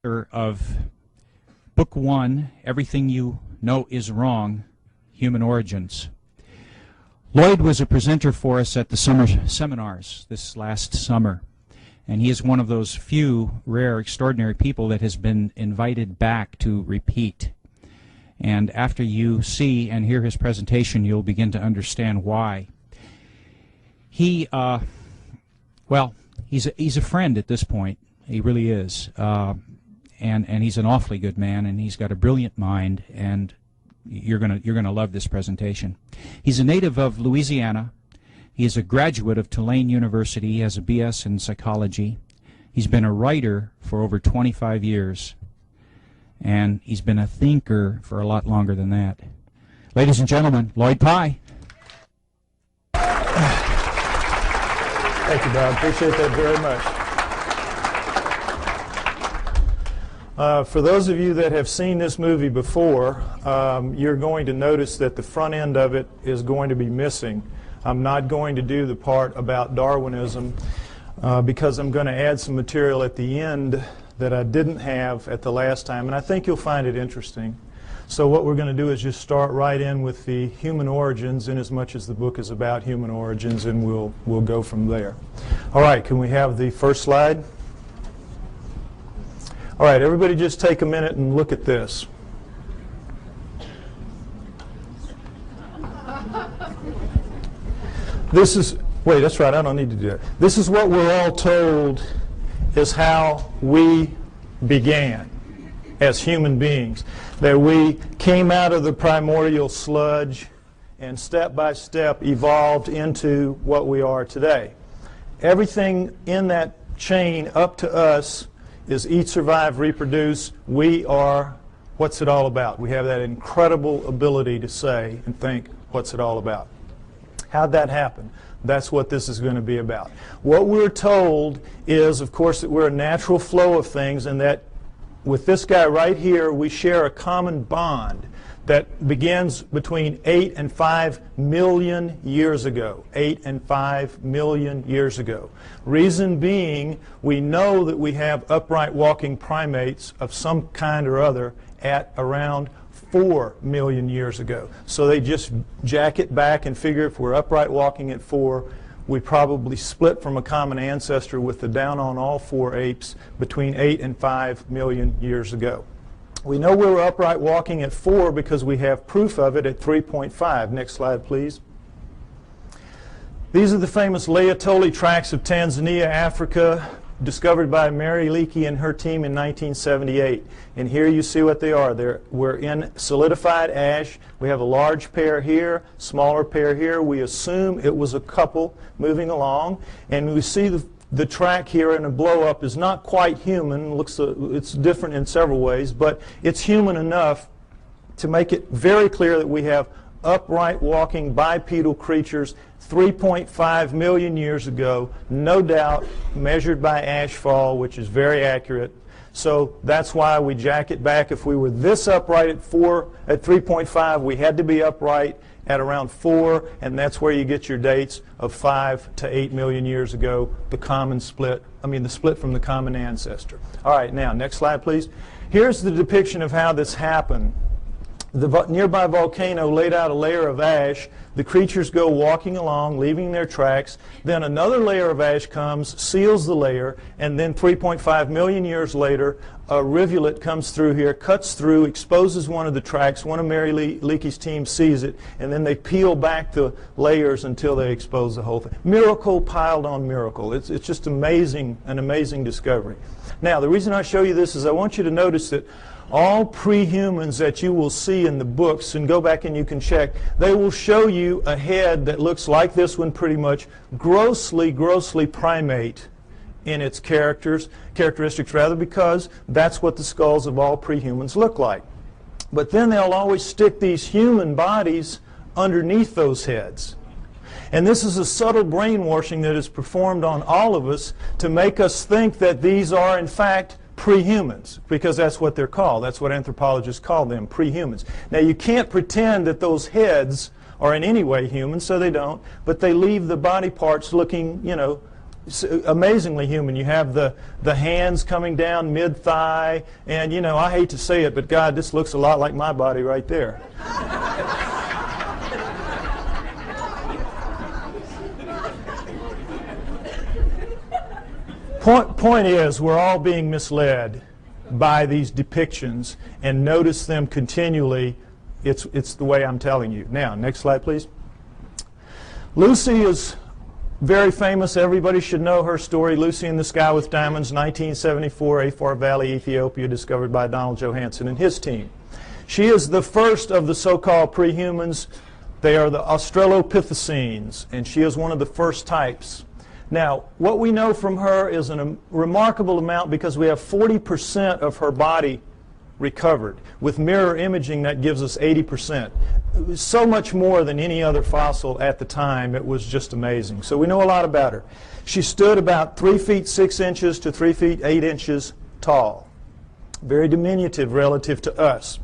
of Book 1, Everything You Know Is Wrong, Human Origins. Lloyd was a presenter for us at the summer seminars this last summer, and he is one of those few rare, extraordinary people that has been invited back to repeat. And after you see and hear his presentation, you'll begin to understand why. He, well, he's a friend at this point. He really is. And he's an awfully good man, and he's got a brilliant mind, and you're gonna love this presentation. He's a native of Louisiana. He is a graduate of Tulane University. He has a BS in psychology. He's been a writer for over 25 years, and he's been a thinker for a lot longer than that. Ladies and gentlemen, Lloyd Pye. Thank you, Bob. Appreciate that very much. For those of you that have seen this movie before, you're going to notice that the front end of it is going to be missing. I'm not going to do the part about Darwinism because I'm going to add some material at the end that I didn't have at the last time, and I think you'll find it interesting. So what we're going to do is just start right in with the human origins, in as much as the book is about human origins, and we'll go from there. All right, can we have the first slide? All right, everybody just take a minute and look at this. This is, wait, that's right, I don't need to do that. This is what we're all told is how we began as human beings. That we came out of the primordial sludge and step by step evolved into what we are today. Everything in that chain up to us is eat, survive, reproduce. We are, what's it all about? We have that incredible ability to say and think, what's it all about? How'd that happen? That's what this is going to be about. What we're told is, of course, that we're a natural flow of things, and that with this guy right here, we share a common bond that begins between 8 and 5 million years ago. 8 and 5 million years ago. Reason being, we know that we have upright walking primates of some kind or other at around 4 million years ago. So they just jack it back and figure if we're upright walking at 4, we probably split from a common ancestor with the down on all 4 apes between 8 and 5 million years ago. We know we were upright walking at 4 because we have proof of it at 3.5. Next slide, please. These are the famous Laetoli tracts of Tanzania, Africa, discovered by Mary Leakey and her team in 1978. And here you see what they are. We're in solidified ash. We have a large pair here, smaller pair here. We assume it was a couple moving along. And we see the track here in a blow-up is not quite human. It's different in several ways, but it's human enough to make it very clear that we have upright walking bipedal creatures 3.5 million years ago, no doubt, measured by ashfall, which is very accurate. So that's why we jack it back. If we were this upright at 3.5, we had to be upright at around 4, and that's where you get your dates of 5 to 8 million years ago, the split from the common ancestor. All right, now, next slide, please. Here's the depiction of how this happened. The nearby volcano laid out a layer of ash. The creatures go walking along, leaving their tracks. Then another layer of ash comes, seals the layer, and then 3.5 million years later, a rivulet comes through here, cuts through, exposes one of the tracks. One of Mary Leakey's team sees it, and then they peel back the layers until they expose the whole thing. Miracle piled on miracle. It's just amazing, an amazing discovery. Now, the reason I show you this is I want you to notice that all pre-humans that you will see in the books, and go back and you can check, they will show you a head that looks like this one pretty much, grossly primate in its characteristics rather, because that's what the skulls of all pre-humans look like. But then they'll always stick these human bodies underneath those heads. And this is a subtle brainwashing that is performed on all of us to make us think that these are in fact pre-humans, because that's what they're called. That's what anthropologists call them, pre-humans. Now, you can't pretend that those heads are in any way human, so they don't, but they leave the body parts looking, you know, amazingly human. You have the hands coming down mid-thigh, and you know, I hate to say it, but God, this looks a lot like my body right there. Point is, we're all being misled by these depictions, and notice them continually. It's the way I'm telling you. Now, next slide, please. Lucy is very famous. Everybody should know her story. Lucy in the Sky with Diamonds, 1974, Afar Valley, Ethiopia, discovered by Donald Johanson and his team. She is the first of the so-called prehumans. They are the Australopithecines, and she is one of the first types. Now, what we know from her is a remarkable amount, because we have 40% of her body recovered. With mirror imaging, that gives us 80%. It was so much more than any other fossil at the time. It was just amazing. So we know a lot about her. She stood about 3 feet 6 inches to 3 feet 8 inches tall. Very diminutive relative to us.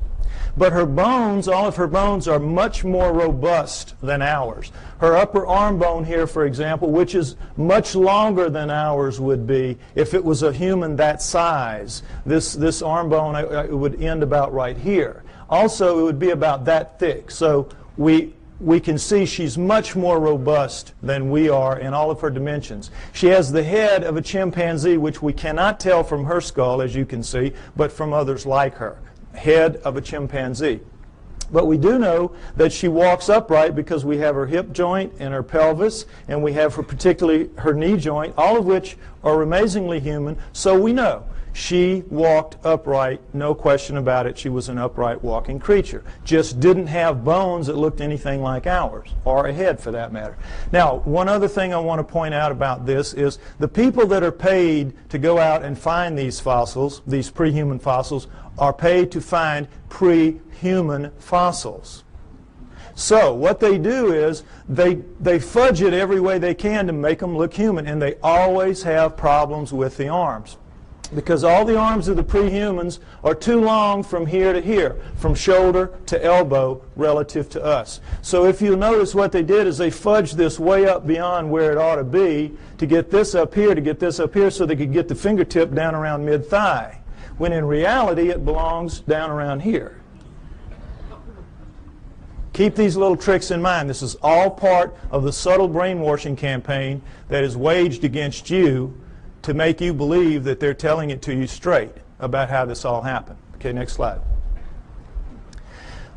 But her bones, all of her bones, are much more robust than ours. Her upper arm bone here, for example, which is much longer than ours would be if it was a human that size. This arm bone it would end about right here. Also, it would be about that thick. So we can see she's much more robust than we are in all of her dimensions. She has the head of a chimpanzee, which we cannot tell from her skull, as you can see, but from others like her. Head of a chimpanzee. But we do know that she walks upright because we have her hip joint and her pelvis, and we have her, particularly her knee joint, all of which are amazingly human. So we know she walked upright, no question about it. She was an upright walking creature. Just didn't have bones that looked anything like ours, or a head for that matter. Now, one other thing I want to point out about this is the people that are paid to go out and find these fossils, these pre-human fossils, are paid to find pre-human fossils. So what they do is they fudge it every way they can to make them look human, and they always have problems with the arms, because all the arms of the pre-humans are too long from here to here, from shoulder to elbow relative to us. So if you notice, what they did is they fudged this way up beyond where it ought to be to get this up here, so they could get the fingertip down around mid-thigh, when in reality it belongs down around here. Keep these little tricks in mind. This is all part of the subtle brainwashing campaign that is waged against you to make you believe that they're telling it to you straight about how this all happened. Okay, next slide.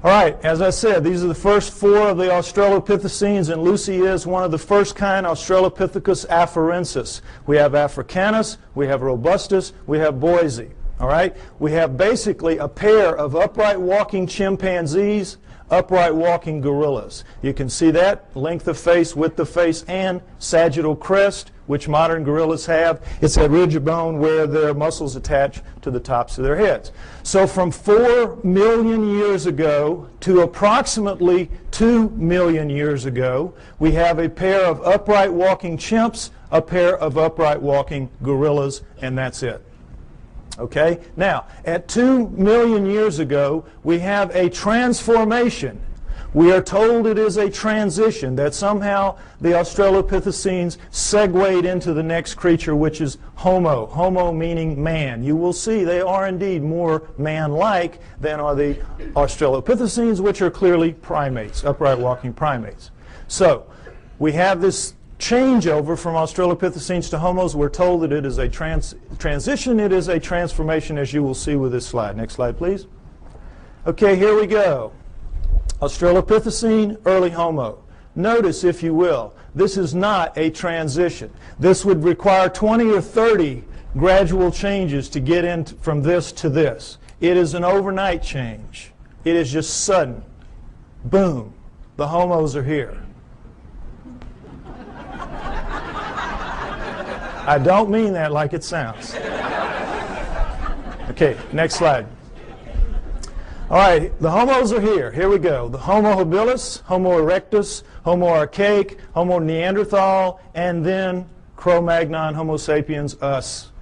All right, as I said, these are the first 4 of the Australopithecines, and Lucy is one of the first kind, Australopithecus afarensis. We have Africanus, we have Robustus, we have Boise. All right, we have basically a pair of upright walking chimpanzees, upright walking gorillas. You can see that, length of face, width of face, and sagittal crest, which modern gorillas have. It's that ridge of bone where their muscles attach to the tops of their heads. So from 4 million years ago to approximately 2 million years ago, we have a pair of upright walking chimps, a pair of upright walking gorillas, and that's it. Okay? Now, at 2 million years ago, we have a transformation. We are told it is a transition, that somehow the Australopithecines segued into the next creature, which is Homo. Homo meaning man. You will see they are indeed more man-like than are the Australopithecines, which are clearly primates, upright walking primates. So, we have this changeover from Australopithecines to Homos. We're told that it is a transition, it is a transformation, as you will see with this slide. Next slide, please. Okay, here we go. Australopithecine, early Homo. Notice, if you will, this is not a transition. This would require 20 or 30 gradual changes to get in from this to this. It is an overnight change. It is just sudden. Boom. The Homos are here. I don't mean that like it sounds. Okay, next slide. All right, the Homos are here. Here we go. The Homo habilis, Homo erectus, Homo archaic, Homo neanderthal, and then Cro-Magnon, Homo sapiens, us.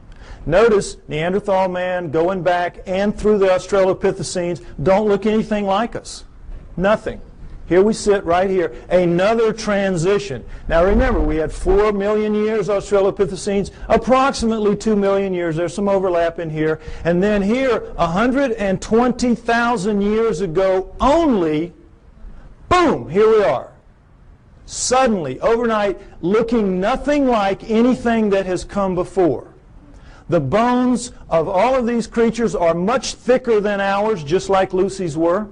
Notice Neanderthal man going back and through the Australopithecines don't look anything like us. Nothing. Here we sit right here. Another transition. Now remember, we had 4 million years Australopithecines, approximately 2 million years. There's some overlap in here. And then here, 120,000 years ago only, boom, here we are. Suddenly, overnight, looking nothing like anything that has come before. The bones of all of these creatures are much thicker than ours, just like Lucy's were.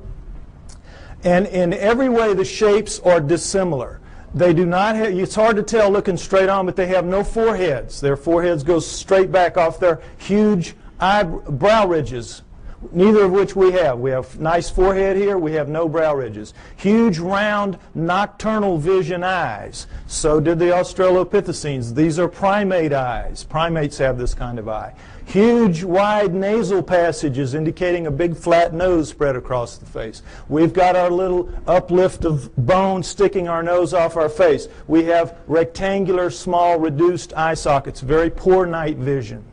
And in every way, the shapes are dissimilar. They do not have, it's hard to tell looking straight on, but they have no foreheads. Their foreheads go straight back off their huge brow ridges, neither of which we have. We have nice forehead here. We have no brow ridges. Huge, round, nocturnal vision eyes. So did the Australopithecines. These are primate eyes. Primates have this kind of eye. Huge, wide nasal passages indicating a big flat nose spread across the face. We've got our little uplift of bone sticking our nose off our face. We have rectangular, small, reduced eye sockets, very poor night vision.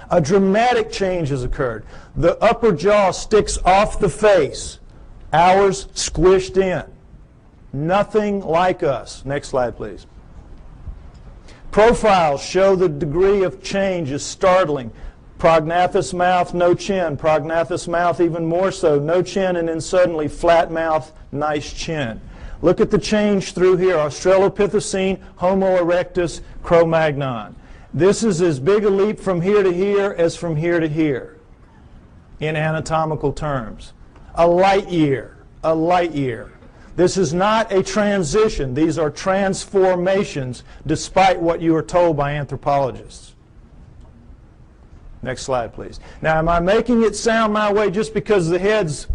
A dramatic change has occurred. The upper jaw sticks off the face. Ours squished in. Nothing like us. Next slide, please. Profiles show the degree of change is startling. Prognathous mouth, no chin. Prognathous mouth even more so, no chin, and then suddenly flat mouth, nice chin. Look at the change through here. Australopithecine, Homo erectus, Cro-Magnon. This is as big a leap from here to here as from here to here in anatomical terms. A light year, a light year. This is not a transition. These are transformations, despite what you are told by anthropologists. Next slide, please. Now, am I making it sound my way just because the heads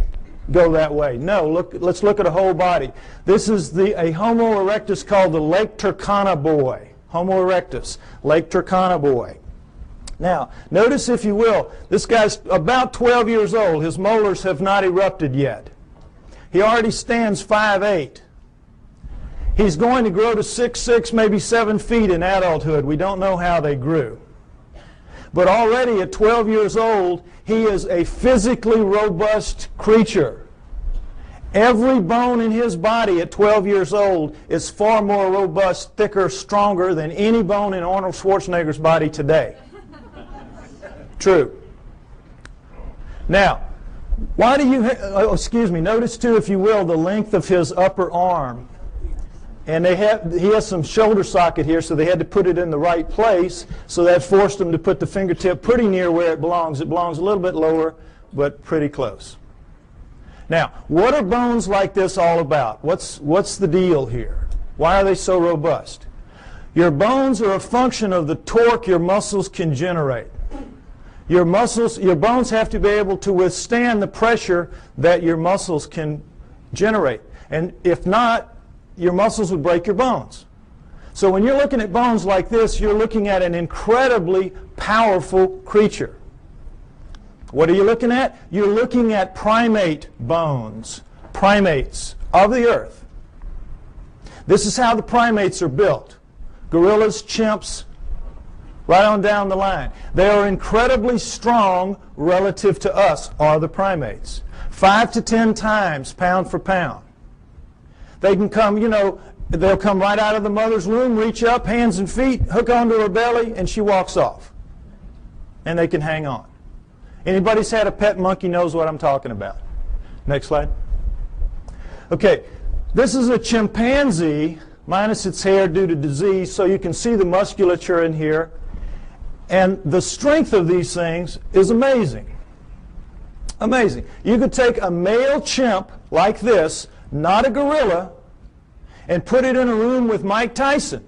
go that way? No, let's look at a whole body. This is a Homo erectus called the Lake Turkana boy. Homo erectus, Lake Turkana boy. Now, notice, if you will, this guy's about 12 years old. His molars have not erupted yet. He already stands 5'8". He's going to grow to 6'6", maybe 7 feet in adulthood. We don't know how they grew. But already at 12 years old, he is a physically robust creature. Every bone in his body at 12 years old is far more robust, thicker, stronger than any bone in Arnold Schwarzenegger's body today. True. Now, why do you, notice too, if you will, the length of his upper arm. And he has some shoulder socket here, so they had to put it in the right place, so that forced them to put the fingertip pretty near where it belongs. It belongs a little bit lower, but pretty close. Now, what are bones like this all about? What's the deal here? Why are they so robust? Your bones are a function of the torque your muscles can generate. Your bones have to be able to withstand the pressure that your muscles can generate. And if not, your muscles would break your bones. So when you're looking at bones like this, you're looking at an incredibly powerful creature. What are you looking at? You're looking at primate bones, primates of the earth. This is how the primates are built. Gorillas, chimps, right on down the line. They are incredibly strong relative to us, are the primates. 5 to 10 times pound for pound. They can come, they'll come right out of the mother's womb, reach up, hands and feet, hook onto her belly, and she walks off. And they can hang on. Anybody's had a pet monkey knows what I'm talking about. Next slide. Okay, this is a chimpanzee minus its hair due to disease, so you can see the musculature in here. And the strength of these things is amazing. Amazing. You could take a male chimp like this, not a gorilla, and put it in a room with Mike Tyson.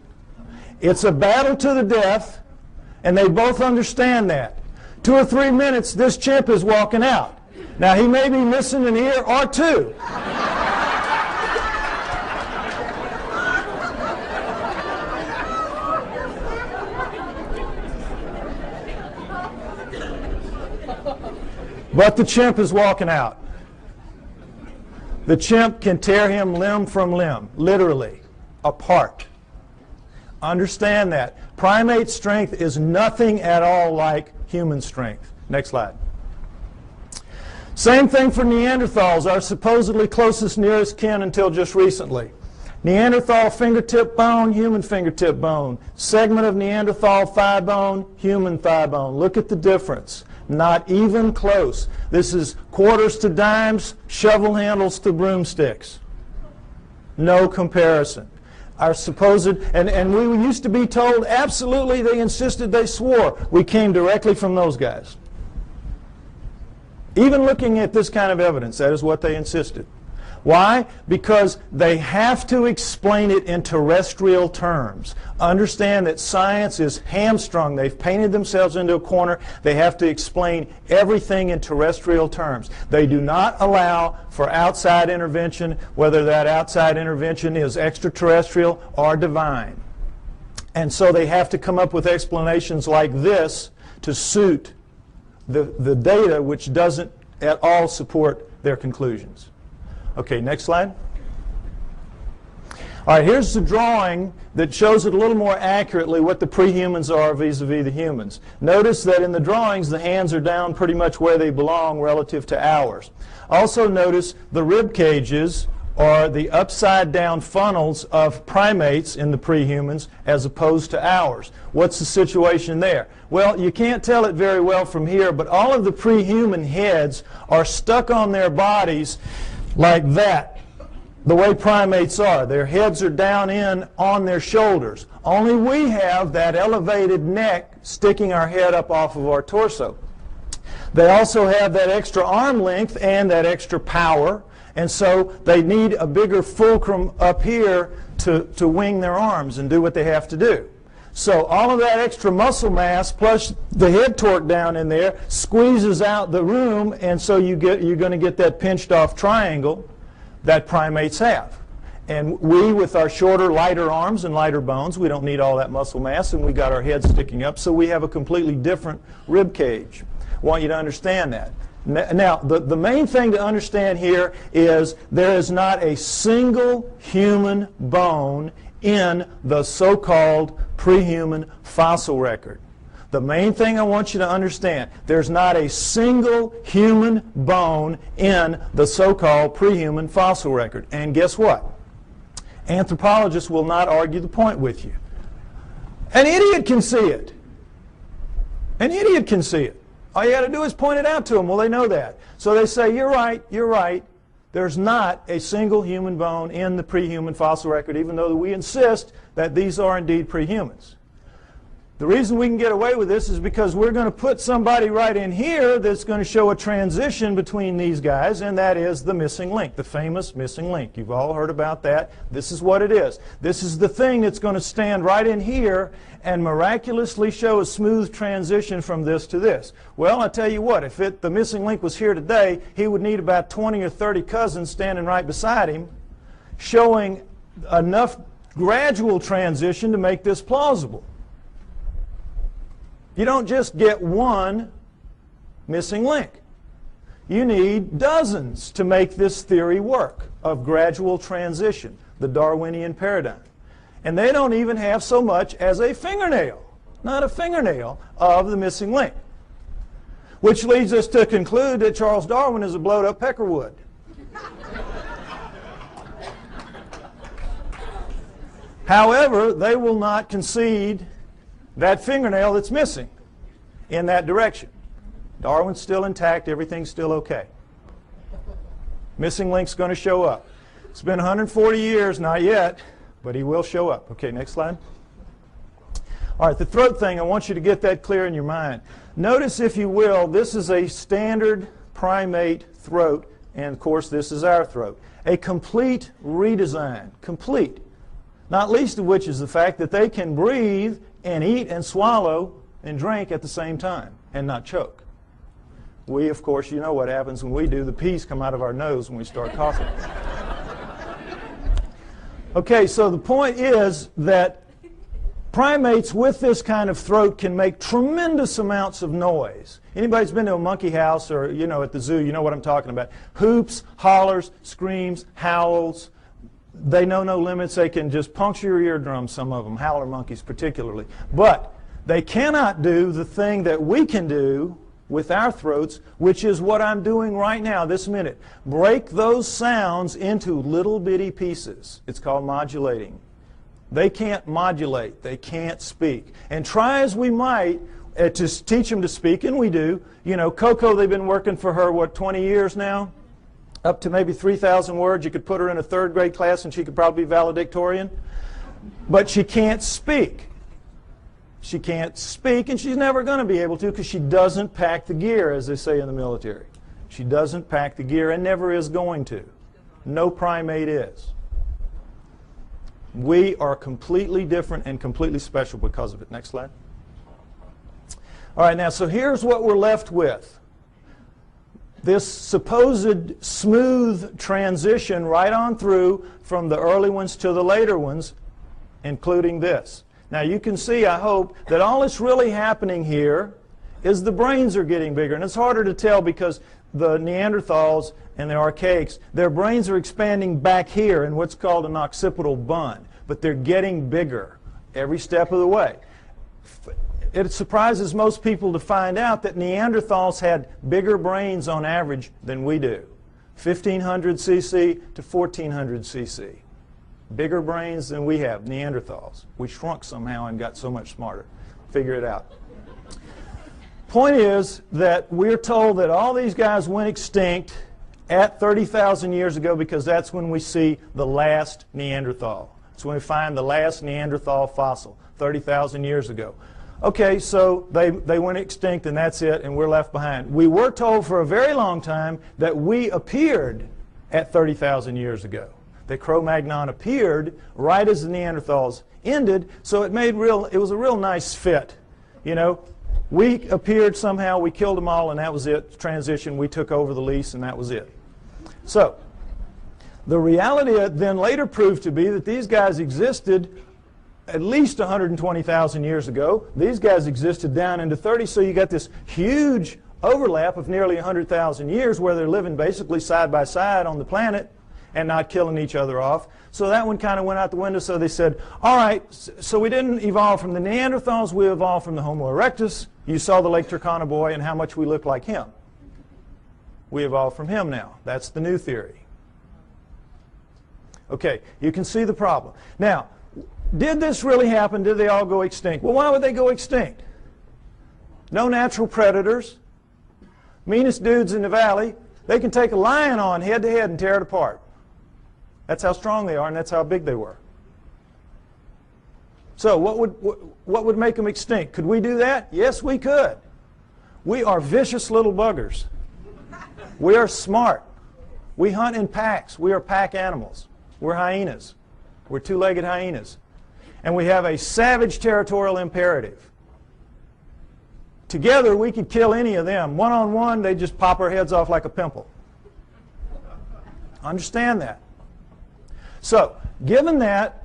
It's a battle to the death, and they both understand that. 2 or 3 minutes, this chimp is walking out. Now, he may be missing an ear or two. But the chimp is walking out. The chimp can tear him limb from limb, literally, apart. Understand that. Primate strength is nothing at all like human strength. Next slide. Same thing for Neanderthals, our supposedly closest nearest kin until just recently. Neanderthal fingertip bone, human fingertip bone. Segment of Neanderthal thigh bone, human thigh bone. Look at the difference. Not even close. This is quarters to dimes, shovel handles to broomsticks. No comparison. Our supposed, and we used to be told absolutely, they insisted, they swore. We came directly from those guys. Even looking at this kind of evidence, that is what they insisted. Why? Because they have to explain it in terrestrial terms. Understand that science is hamstrung. They've painted themselves into a corner. They have to explain everything in terrestrial terms. They do not allow for outside intervention, whether that outside intervention is extraterrestrial or divine. And so they have to come up with explanations like this to suit the data, which doesn't at all support their conclusions. Okay, next slide. All right, here's the drawing that shows it a little more accurately what the prehumans are vis-a-vis the humans. Notice that in the drawings the hands are down pretty much where they belong relative to ours. Also notice the rib cages are the upside down funnels of primates in the prehumans as opposed to ours. What's the situation there? Well, you can't tell it very well from here, but all of the prehuman heads are stuck on their bodies like that, the way primates are. Their heads are down in on their shoulders. Only we have that elevated neck sticking our head up off of our torso. They also have that extra arm length and that extra power, and so they need a bigger fulcrum up here to wing their arms and do what they have to do. So all of that extra muscle mass plus the head torque down in there squeezes out the room, and so you're going to get that pinched off triangle that primates have. And we, with our shorter, lighter arms and lighter bones, we don't need all that muscle mass, and we got our heads sticking up, so we have a completely different rib cage. I want you to understand that. Now, the main thing to understand here is there is not a single human bone in the so-called prehuman fossil record. The main thing I want you to understand, there's not a single human bone in the so-called prehuman fossil record. And guess what? Anthropologists will not argue the point with you. An idiot can see it. An idiot can see it. All you got to do is point it out to them. Well, they know that. So they say, you're right, you're right. There's not a single human bone in the prehuman fossil record, even though we insist that these are indeed prehumans. The reason we can get away with this is because we're going to put somebody right in here that's going to show a transition between these guys, and that is the missing link, the famous missing link. You've all heard about that. This is what it is. This is the thing that's going to stand right in here and miraculously show a smooth transition from this to this. Well, I tell you what, if the missing link was here today, he would need about 20 or 30 cousins standing right beside him, showing enough gradual transition to make this plausible. You don't just get one missing link. You need dozens to make this theory work of gradual transition, the Darwinian paradigm. And they don't even have so much as a fingernail, not a fingernail, of the missing link. Which leads us to conclude that Charles Darwin is a blowed-up peckerwood. However, they will not concede that fingernail that's missing in that direction. Darwin's still intact, everything's still okay. Missing link's going to show up. It's been 140 years, not yet, but he will show up. Okay, next slide. All right, the throat thing, I want you to get that clear in your mind. Notice, if you will, this is a standard primate throat, and of course this is our throat. A complete redesign, complete. Not least of which is the fact that they can breathe and eat and swallow and drink at the same time and not choke. We, of course, you know what happens when we do. The peas come out of our nose when we start coughing. Okay, so the point is that primates with this kind of throat can make tremendous amounts of noise. Anybody's been to a monkey house or, you know, at the zoo, you know what I'm talking about. Hoops, hollers, screams, howls. They know no limits. They can just puncture your eardrums, some of them, howler monkeys particularly. But they cannot do the thing that we can do with our throats, which is what I'm doing right now, this minute. Break those sounds into little bitty pieces. It's called modulating. They can't modulate. They can't speak. And try as we might to teach them to speak, and we do. You know, Coco, they've been working for her, what, 20 years now? Up to maybe 3,000 words. You could put her in a third grade class and she could probably be valedictorian. But she can't speak. She can't speak, and she's never going to be able to because she doesn't pack the gear, as they say in the military. She doesn't pack the gear and never is going to. No primate is. We are completely different and completely special because of it. Next slide. All right, now, so here's what we're left with. This supposed smooth transition right on through from the early ones to the later ones, including this. Now, you can see, I hope, that all that's really happening here is the brains are getting bigger. And it's harder to tell because the Neanderthals and the archaics, their brains are expanding back here in what's called an occipital bun. But they're getting bigger every step of the way. It surprises most people to find out that Neanderthals had bigger brains on average than we do. 1,500 cc to 1,400 cc. Bigger brains than we have, Neanderthals. We shrunk somehow and got so much smarter. Figure it out. Point is that we're told that all these guys went extinct at 30,000 years ago because that's when we see the last Neanderthal. That's when we find the last Neanderthal fossil, 30,000 years ago. Okay, so they went extinct and that's it, and we're left behind. We were told for a very long time that we appeared at 30,000 years ago. That Cro-Magnon appeared right as the Neanderthals ended, so it was a real nice fit. You know, we appeared somehow, we killed them all, and that was it. Transition, we took over the lease, and that was it. So, the reality then later proved to be that these guys existed at least 120,000 years ago. These guys existed down into 30, so you got this huge overlap of nearly 100,000 years where they're living basically side by side on the planet and not killing each other off. So that one kind of went out the window, so they said, all right, so we didn't evolve from the Neanderthals, we evolved from the Homo erectus. You saw the Lake Turkana boy and how much we look like him. We evolved from him now. That's the new theory. Okay, you can see the problem. Now, did this really happen? Did they all go extinct? Well, why would they go extinct? No natural predators. Meanest dudes in the valley. They can take a lion on head to head and tear it apart. That's how strong they are, and that's how big they were. So what would make them extinct? Could we do that? Yes, we could. We are vicious little buggers. We are smart. We hunt in packs. We are pack animals. We're hyenas. We're two-legged hyenas. And we have a savage territorial imperative. Together, we could kill any of them. One-on-one, they just pop our heads off like a pimple. Understand that. So, given that,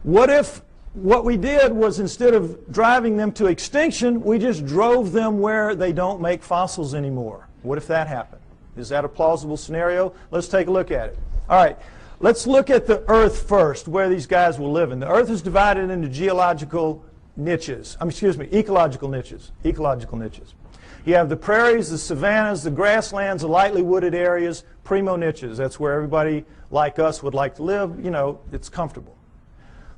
what if what we did was instead of driving them to extinction, we just drove them where they don't make fossils anymore? What if that happened? Is that a plausible scenario? Let's take a look at it. All right. Let's look at the Earth first, where these guys will live in. The Earth is divided into ecological niches. Ecological niches. You have the prairies, the savannas, the grasslands, the lightly wooded areas, primo niches. That's where everybody like us would like to live. You know, it's comfortable.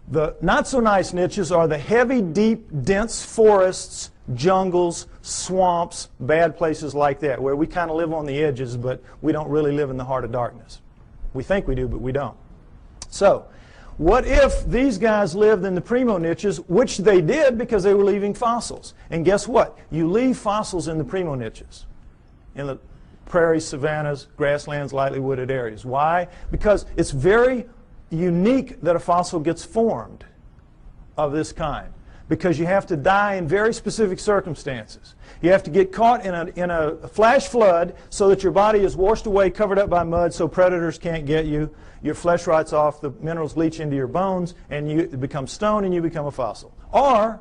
The not so nice niches are the heavy, deep, dense forests, jungles, swamps, bad places like that, where we kind of live on the edges, but we don't really live in the heart of darkness. We think we do, but we don't. So, what if these guys lived in the primo niches, which they did because they were leaving fossils? And guess what? You leave fossils in the primo niches, in the prairies, savannas, grasslands, lightly wooded areas. Why? Because it's very unique that a fossil gets formed of this kind, because you have to die in very specific circumstances. You have to get caught in a flash flood so that your body is washed away, covered up by mud, so predators can't get you. Your flesh rots off, the minerals leach into your bones, and you become stone and you become a fossil. Or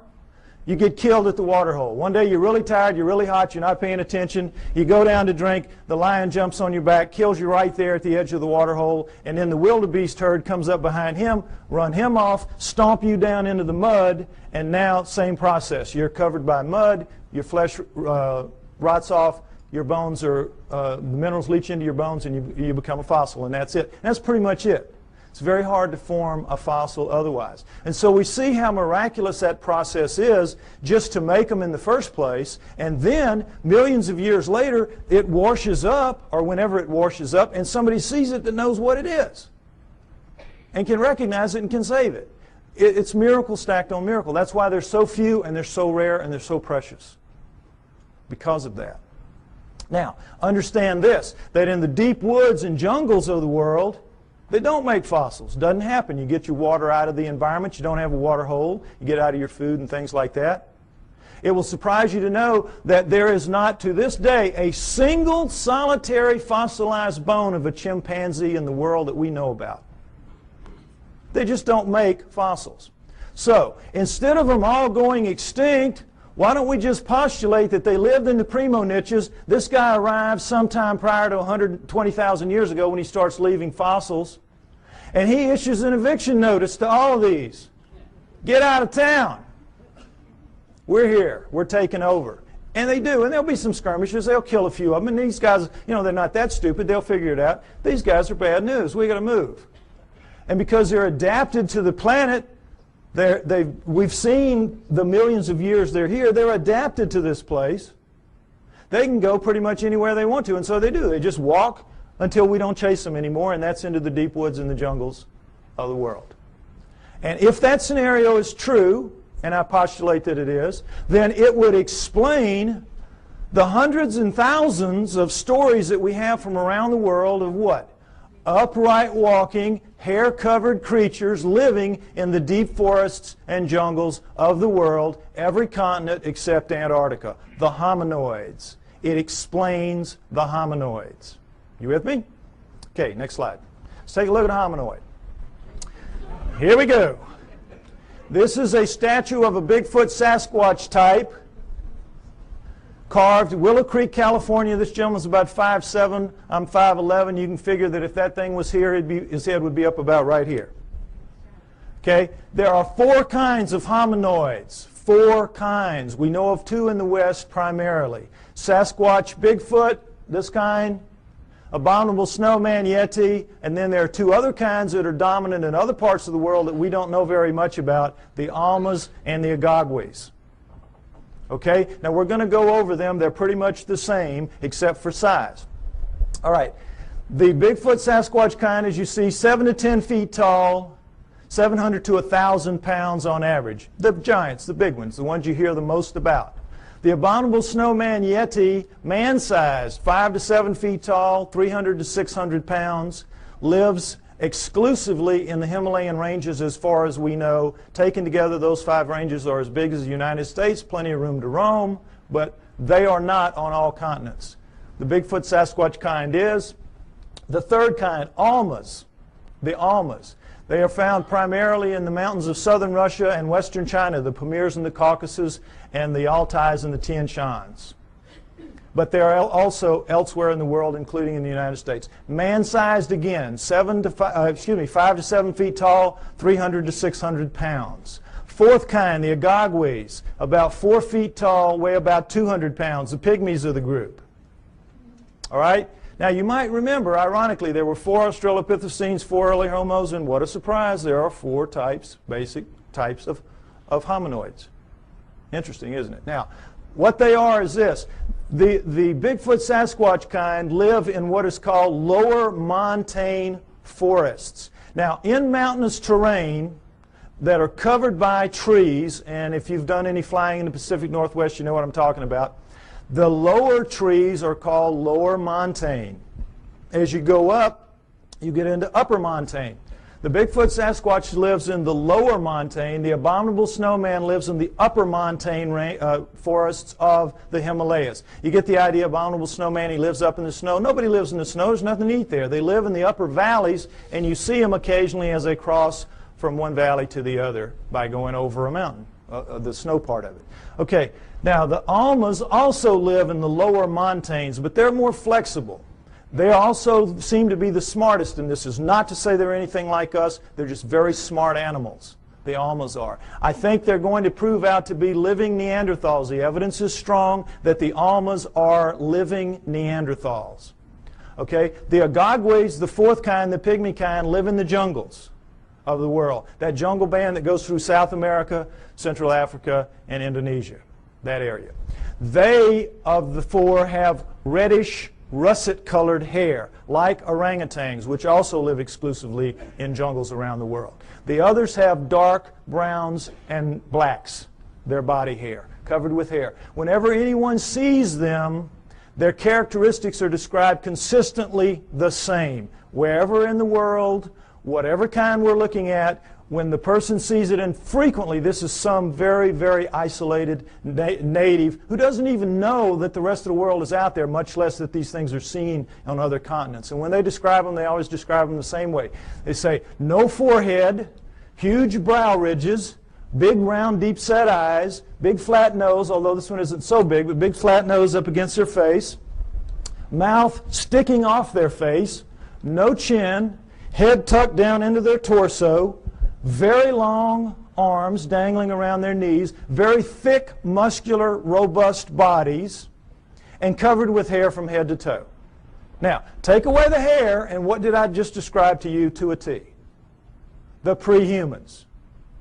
you get killed at the water hole. One day you're really tired, you're really hot, you're not paying attention, you go down to drink, the lion jumps on your back, kills you right there at the edge of the water hole, and then the wildebeest herd comes up behind him, run him off, stomp you down into the mud, and now same process. You're covered by mud, your flesh rots off, your bones are, the minerals leach into your bones and you become a fossil, and that's it. And that's pretty much it. It's very hard to form a fossil otherwise. And so we see how miraculous that process is just to make them in the first place, and then millions of years later it washes up, or whenever it washes up, and somebody sees it that knows what it is and can recognize it and can save it. It's miracle stacked on miracle. That's why they're so few and they're so rare and they're so precious, because of that. Now, understand this, that in the deep woods and jungles of the world, they don't make fossils. Doesn't happen. You get your water out of the environment. You don't have a water hole. You get out of your food and things like that. It will surprise you to know that there is not, to this day, a single solitary fossilized bone of a chimpanzee in the world that we know about. They just don't make fossils. So, instead of them all going extinct, why don't we just postulate that they lived in the primo niches? This guy arrived sometime prior to 120,000 years ago when he starts leaving fossils. And he issues an eviction notice to all of these. Get out of town. We're here. We're taking over. And they do. And there'll be some skirmishes. They'll kill a few of them. And these guys, you know, they're not that stupid. They'll figure it out. These guys are bad news. We got to move. And because they're adapted to the planet, we've seen the millions of years they're here, they're adapted to this place. They can go pretty much anywhere they want to, and so they do. They just walk until we don't chase them anymore, and that's into the deep woods and the jungles of the world. And if that scenario is true, and I postulate that it is, then it would explain the hundreds and thousands of stories that we have from around the world of what? Upright walking, hair-covered creatures living in the deep forests and jungles of the world, every continent except Antarctica. The hominoids. It explains the hominoids. You with me? Okay, next slide. Let's take a look at a hominoid. Here we go. This is a statue of a Bigfoot Sasquatch type, carved Willow Creek, California. This gentleman's about 5'7". I'm 5'11". You can figure that if that thing was here, his head would be up about right here. Okay? There are 4 kinds of hominoids. 4 kinds. We know of 2 in the West primarily. Sasquatch, Bigfoot, this kind, abominable snowman, Yeti, and then there are 2 other kinds that are dominant in other parts of the world that we don't know very much about, the Almas and the Agagwis. Okay, now we're going to go over them. They're pretty much the same except for size. All right, the Bigfoot Sasquatch kind, as you see, 7 to 10 feet tall, 700 to 1,000 pounds on average. The giants, the big ones, the ones you hear the most about. The abominable snowman Yeti, man-sized, 5 to 7 feet tall, 300 to 600 pounds, lives exclusively in the Himalayan ranges as far as we know. Taken together, those 5 ranges are as big as the United States, plenty of room to roam, but they are not on all continents. The Bigfoot Sasquatch kind is. The third kind, Almas. The Almas. They are found primarily in the mountains of southern Russia and western China, the Pamirs and the Caucasus, and the Altais and the Tian Shans. But they are also elsewhere in the world, including in the United States. Man-sized again, 5 to 7 feet tall, 300 to 600 pounds. Fourth kind, the Agagwis, about 4 feet tall, weigh about 200 pounds, the pygmies of the group. All right? Now you might remember, ironically, there were 4 Australopithecines, 4 early Homos, and what a surprise, there are 4 types, basic types of hominoids. Interesting, isn't it? Now, what they are is this. The Bigfoot Sasquatch kind live in what is called lower montane forests. Now, in mountainous terrain that are covered by trees, and if you've done any flying in the Pacific Northwest, you know what I'm talking about, the lower trees are called lower montane. As you go up, you get into upper montane. The Bigfoot Sasquatch lives in the lower montane. The abominable snowman lives in the upper montane forests of the Himalayas. You get the idea, abominable snowman, he lives up in the snow. Nobody lives in the snow. There's nothing to eat there. They live in the upper valleys, and you see them occasionally as they cross from one valley to the other by going over a mountain, the snow part of it. Okay, now the Almas also live in the lower montanes, but they're more flexible. They also seem to be the smartest, and this is not to say they're anything like us. They're just very smart animals. The Almas are. I think they're going to prove out to be living Neanderthals. The evidence is strong that the Almas are living Neanderthals. Okay? The Agogwes, the fourth kind, the pygmy kind, live in the jungles of the world. That jungle band that goes through South America, Central Africa, and Indonesia. That area. They, of the four, have reddish, russet-colored hair, like orangutans, which also live exclusively in jungles around the world. The others have dark browns and blacks, their body hair, covered with hair. Whenever anyone sees them, their characteristics are described consistently the same. Wherever in the world, whatever kind we're looking at, when the person sees it, and frequently this is some very, very isolated native who doesn't even know that the rest of the world is out there, much less that these things are seen on other continents. And when they describe them, they always describe them the same way. They say, no forehead, huge brow ridges, big round deep set eyes, big flat nose, although this one isn't so big, but big flat nose up against their face, mouth sticking off their face, no chin, head tucked down into their torso, very long arms dangling around their knees, very thick, muscular, robust bodies, and covered with hair from head to toe. Now, take away the hair, and what did I just describe to you to a T? The pre-humans.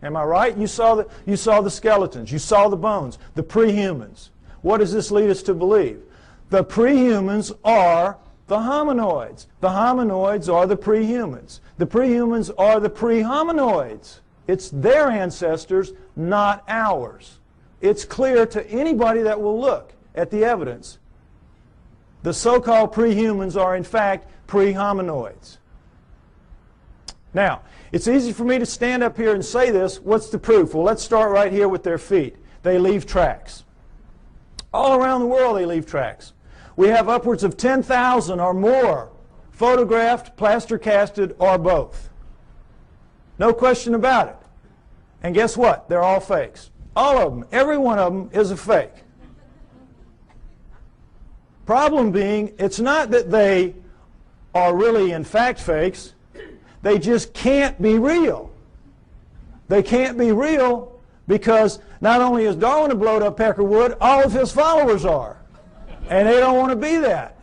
Am I right? You saw the skeletons. You saw the bones. The pre-humans. What does this lead us to believe? The pre-humans are the hominoids. The hominoids are the pre-humans. The pre-humans are the pre-hominoids. It's their ancestors, not ours. It's clear to anybody that will look at the evidence. The so-called pre-humans are, in fact, pre-hominoids. Now, it's easy for me to stand up here and say this. What's the proof? Well, let's start right here with their feet. They leave tracks. All around the world they leave tracks. We have upwards of 10,000 or more photographed, plaster casted, or both. No question about it. And guess what? They're all fakes. All of them. Every one of them is a fake. Problem being, it's not that they are really in fact fakes. They just can't be real. They can't be real because not only is Darwin a blowed up peckerwood, all of his followers are. And they don't want to be that.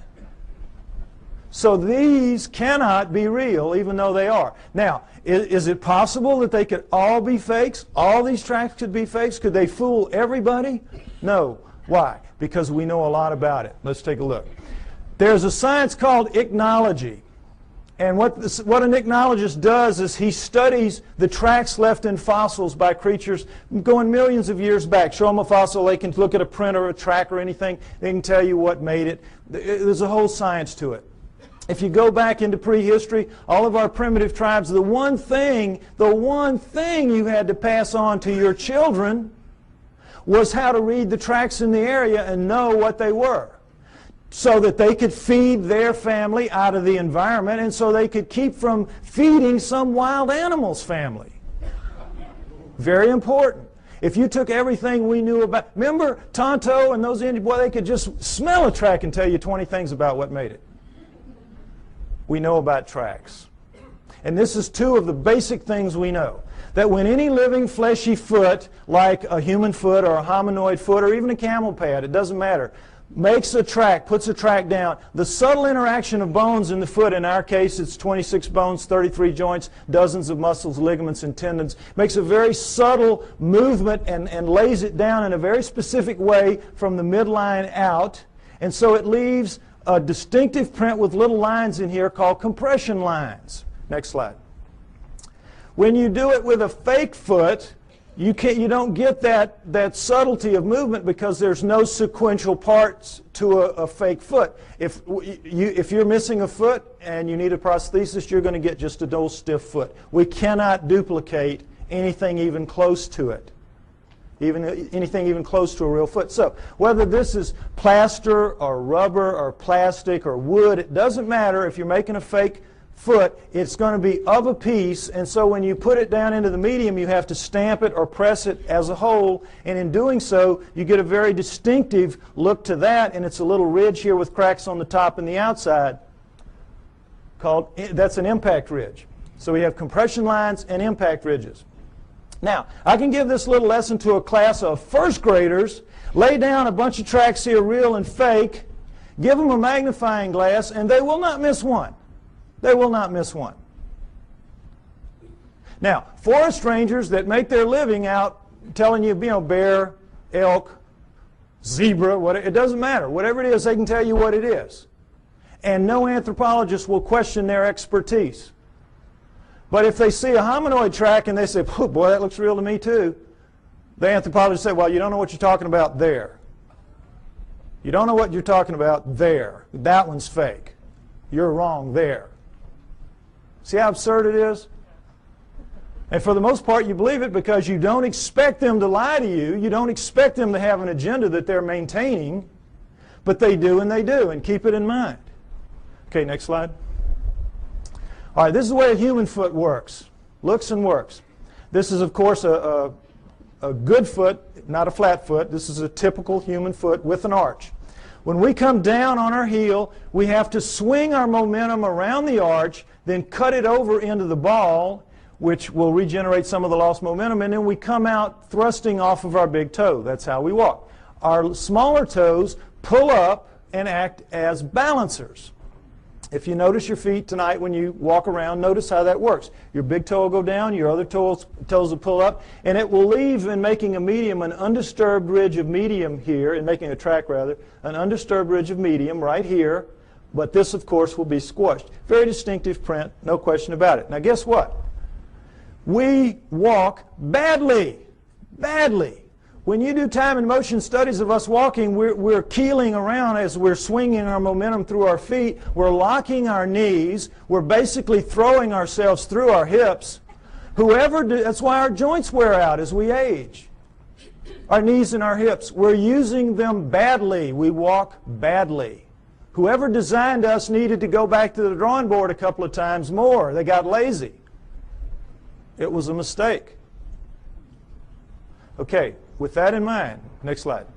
So these cannot be real even though they are. Now, is it possible that they could all be fakes? All these tracks could be fakes? Could they fool everybody? No. Why? Because we know a lot about it. Let's take a look. There's a science called ichnology. And what an ichnologist does is he studies the tracks left in fossils by creatures going millions of years back. Show them a fossil, they can look at a print or a track or anything, they can tell you what made it. There's a whole science to it. If you go back into prehistory, all of our primitive tribes, the one thing you had to pass on to your children was how to read the tracks in the area and know what they were, so that they could feed their family out of the environment and so they could keep from feeding some wild animal's family. Very important. If you took everything we knew about, remember Tonto and those Indians, boy, they could just smell a track and tell you 20 things about what made it. We know about tracks. And this is two of the basic things we know. That when any living fleshy foot, like a human foot or a hominoid foot or even a camel pad, it doesn't matter, makes a track, puts a track down, the subtle interaction of bones in the foot, in our case it's 26 bones, 33 joints, dozens of muscles, ligaments, and tendons, makes a very subtle movement and lays it down in a very specific way from the midline out. And so it leaves a distinctive print with little lines in here called compression lines. Next slide. When you do it with a fake foot, you don't get that subtlety of movement because there's no sequential parts to a fake foot. If you're missing a foot and you need a prosthesis, you're going to get just a dull stiff foot. We cannot duplicate anything even close to it. Anything even close to a real foot. So whether this is plaster or rubber or plastic or wood, it doesn't matter. If you're making a fake foot, it's going to be of a piece, and so when you put it down into the medium, you have to stamp it or press it as a whole, and in doing so, you get a very distinctive look to that, and it's a little ridge here with cracks on the top and the outside that's an impact ridge. So we have compression lines and impact ridges. Now, I can give this little lesson to a class of first graders, lay down a bunch of tracks here, real and fake, give them a magnifying glass, and they will not miss one. They will not miss one. Now, forest rangers that make their living out telling you, bear, elk, zebra, it doesn't matter. Whatever it is, they can tell you what it is. And no anthropologist will question their expertise. But if they see a hominoid track and they say, oh, boy, that looks real to me too, the anthropologist say, well, you don't know what you're talking about there. You don't know what you're talking about there. That one's fake. You're wrong there. See how absurd it is? And for the most part, you believe it because you don't expect them to lie to you. You don't expect them to have an agenda that they're maintaining. But they do, and keep it in mind. Okay, next slide. All right, this is the way a human foot works. Looks and works. This is, of course, a good foot, not a flat foot. This is a typical human foot with an arch. When we come down on our heel, we have to swing our momentum around the arch, then cut it over into the ball, which will regenerate some of the lost momentum, and then we come out thrusting off of our big toe. That's how we walk. Our smaller toes pull up and act as balancers. If you notice your feet tonight when you walk around, notice how that works. Your big toe will go down, your other toes will pull up, and it will leave in making a medium, an undisturbed ridge of medium here, in making a track rather, an undisturbed ridge of medium right here, but this of course will be squashed. Very distinctive print, no question about it. Now guess what? We walk badly, badly. When you do time and motion studies of us walking, we're keeling around as we're swinging our momentum through our feet. We're locking our knees. We're basically throwing ourselves through our hips. That's why our joints wear out as we age. Our knees and our hips. We're using them badly. We walk badly. Whoever designed us needed to go back to the drawing board a couple of times more. They got lazy. It was a mistake. Okay. With that in mind, next slide.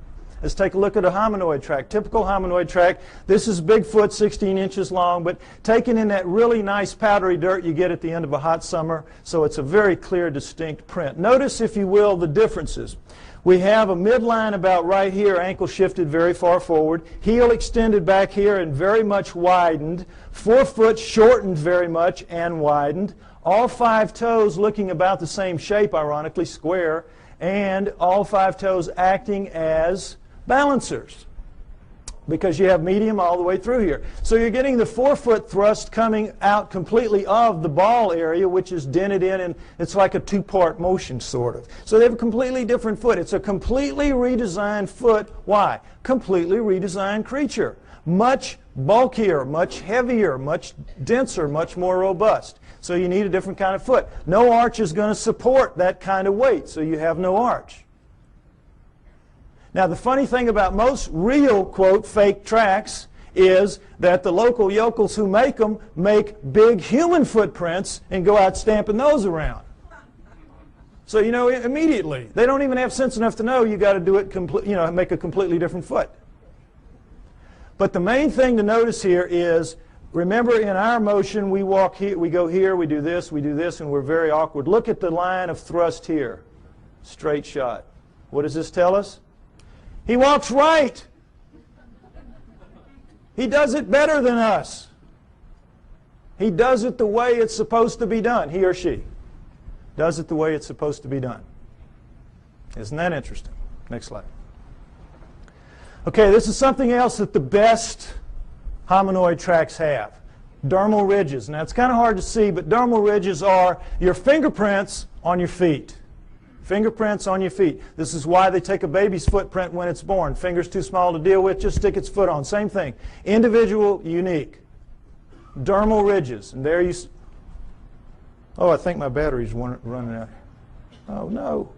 Let's take a look at a hominoid track, typical hominoid track. This is Bigfoot, 16 inches long, but taken in that really nice powdery dirt you get at the end of a hot summer, so it's a very clear, distinct print. Notice, if you will, the differences. We have a midline about right here, ankle shifted very far forward, heel extended back here and very much widened, forefoot shortened very much and widened, all 5 toes looking about the same shape, ironically, square, and all 5 toes acting as balancers because you have medium all the way through here. So you're getting the forefoot thrust coming out completely of the ball area, which is dented in, and it's like a 2-part motion sort of. So they have a completely different foot. It's a completely redesigned foot. Why? Completely redesigned creature. Much bulkier, much heavier, much denser, much more robust. So you need a different kind of foot. No arch is going to support that kind of weight, so you have no arch. Now the funny thing about most real, quote, fake tracks is that the local yokels who make them make big human footprints and go out stamping those around. So you know immediately. They don't even have sense enough to know you got to do it, make a completely different foot. But the main thing to notice here is, remember, in our motion, we walk here, we go here, we do this, and we're very awkward. Look at the line of thrust here. Straight shot. What does this tell us? He walks right. He does it better than us. He does it the way it's supposed to be done. He or she does it the way it's supposed to be done. Isn't that interesting? Next slide. Okay, this is something else that the best hominoid tracks have. Dermal ridges. Now it's kind of hard to see, but dermal ridges are your fingerprints on your feet. Fingerprints on your feet. This is why they take a baby's footprint when it's born. Finger's too small to deal with, just stick its foot on. Same thing. Individual, unique. Dermal ridges. And there you... Oh, I think my battery's running out. Oh, no.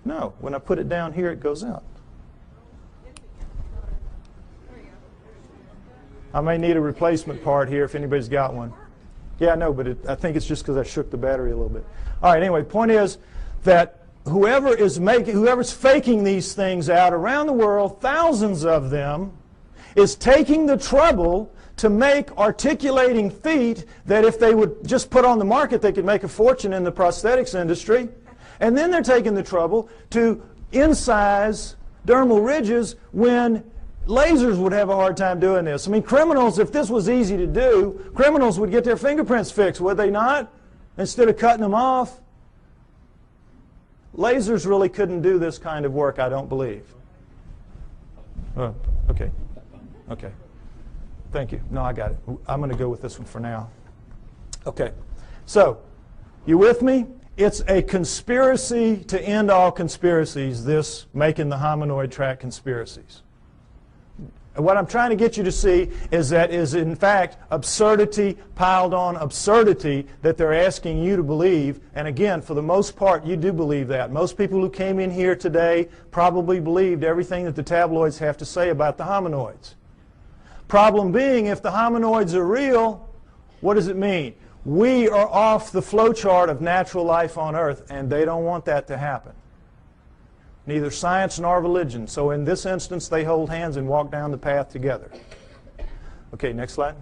No, when I put it down here, it goes out. I may need a replacement part here if anybody's got one. Yeah, no, but I think it's just because I shook the battery a little bit. All right, anyway, point is that whoever's faking these things out around the world, thousands of them, is taking the trouble to make articulating feet that if they would just put on the market, they could make a fortune in the prosthetics industry. And then they're taking the trouble to incise dermal ridges when lasers would have a hard time doing this. I mean, criminals, if this was easy to do, criminals would get their fingerprints fixed, would they not? Instead of cutting them off. Lasers really couldn't do this kind of work, I don't believe. Oh, okay. Okay. Thank you. No, I got it. I'm going to go with this one for now. Okay. So, you with me? It's a conspiracy to end all conspiracies, this making the hominoid track conspiracies. What I'm trying to get you to see is that is in fact absurdity piled on absurdity that they're asking you to believe. And again, for the most part, you do believe that. Most people who came in here today probably believed everything that the tabloids have to say about the hominoids. Problem being, if the hominoids are real, what does it mean? We are off the flowchart of natural life on Earth, and they don't want that to happen. Neither science nor religion. So in this instance, they hold hands and walk down the path together. Okay, next slide.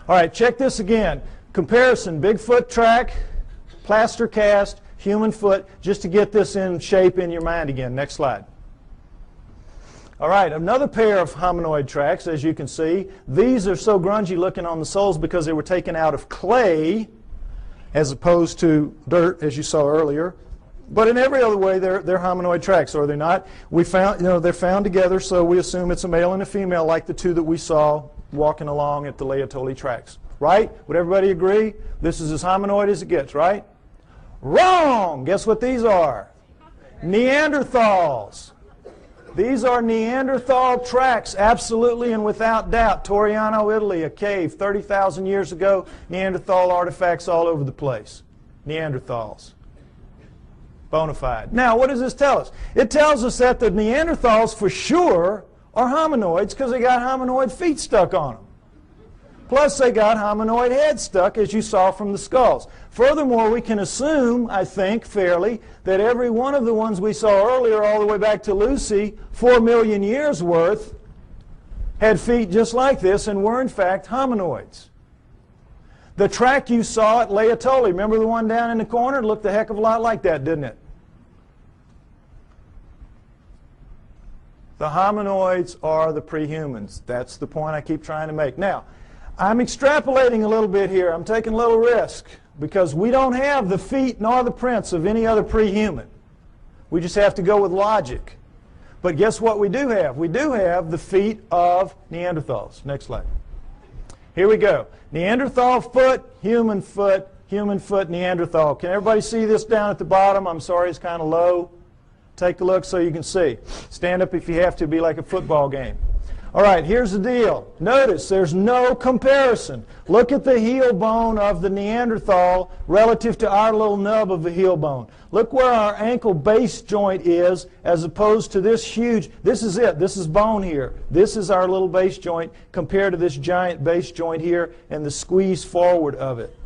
All right, check this again. Comparison, Bigfoot track, plaster cast, human foot, just to get this in shape in your mind again. Next slide. All right, another pair of hominoid tracks, as you can see. These are so grungy looking on the soles because they were taken out of clay as opposed to dirt, as you saw earlier. But in every other way, they're hominoid tracks, are they not? We found, they're found together, so we assume it's a male and a female, like the two that we saw walking along at the Laetoli tracks. Right? Would everybody agree? This is as hominoid as it gets, right? Wrong! Guess what these are? Neanderthals. These are Neanderthal tracks, absolutely and without doubt. Toriano, Italy, a cave 30,000 years ago. Neanderthal artifacts all over the place. Neanderthals. Bona fide. Now, what does this tell us? It tells us that the Neanderthals, for sure, are hominoids because they got hominoid feet stuck on them. Plus, they got hominoid heads stuck, as you saw from the skulls. Furthermore, we can assume, I think, fairly, that every one of the ones we saw earlier, all the way back to Lucy, 4 million years worth, had feet just like this and were, in fact, hominoids. The track you saw at Laetoli, remember the one down in the corner? It looked a heck of a lot like that, didn't it? The hominoids are the prehumans. That's the point I keep trying to make. Now, I'm extrapolating a little bit here. I'm taking a little risk because we don't have the feet nor the prints of any other prehuman. We just have to go with logic. But guess what we do have? We do have the feet of Neanderthals. Next slide. Here we go. Neanderthal foot, human foot, Neanderthal. Can everybody see this down at the bottom? I'm sorry, it's kind of low. Take a look so you can see. Stand up if you have to, be like a football game. All right, here's the deal. Notice there's no comparison. Look at the heel bone of the Neanderthal relative to our little nub of the heel bone. Look where our ankle base joint is as opposed to this huge. This is it. This is bone here. This is our little base joint compared to this giant base joint here and the squeeze forward of it.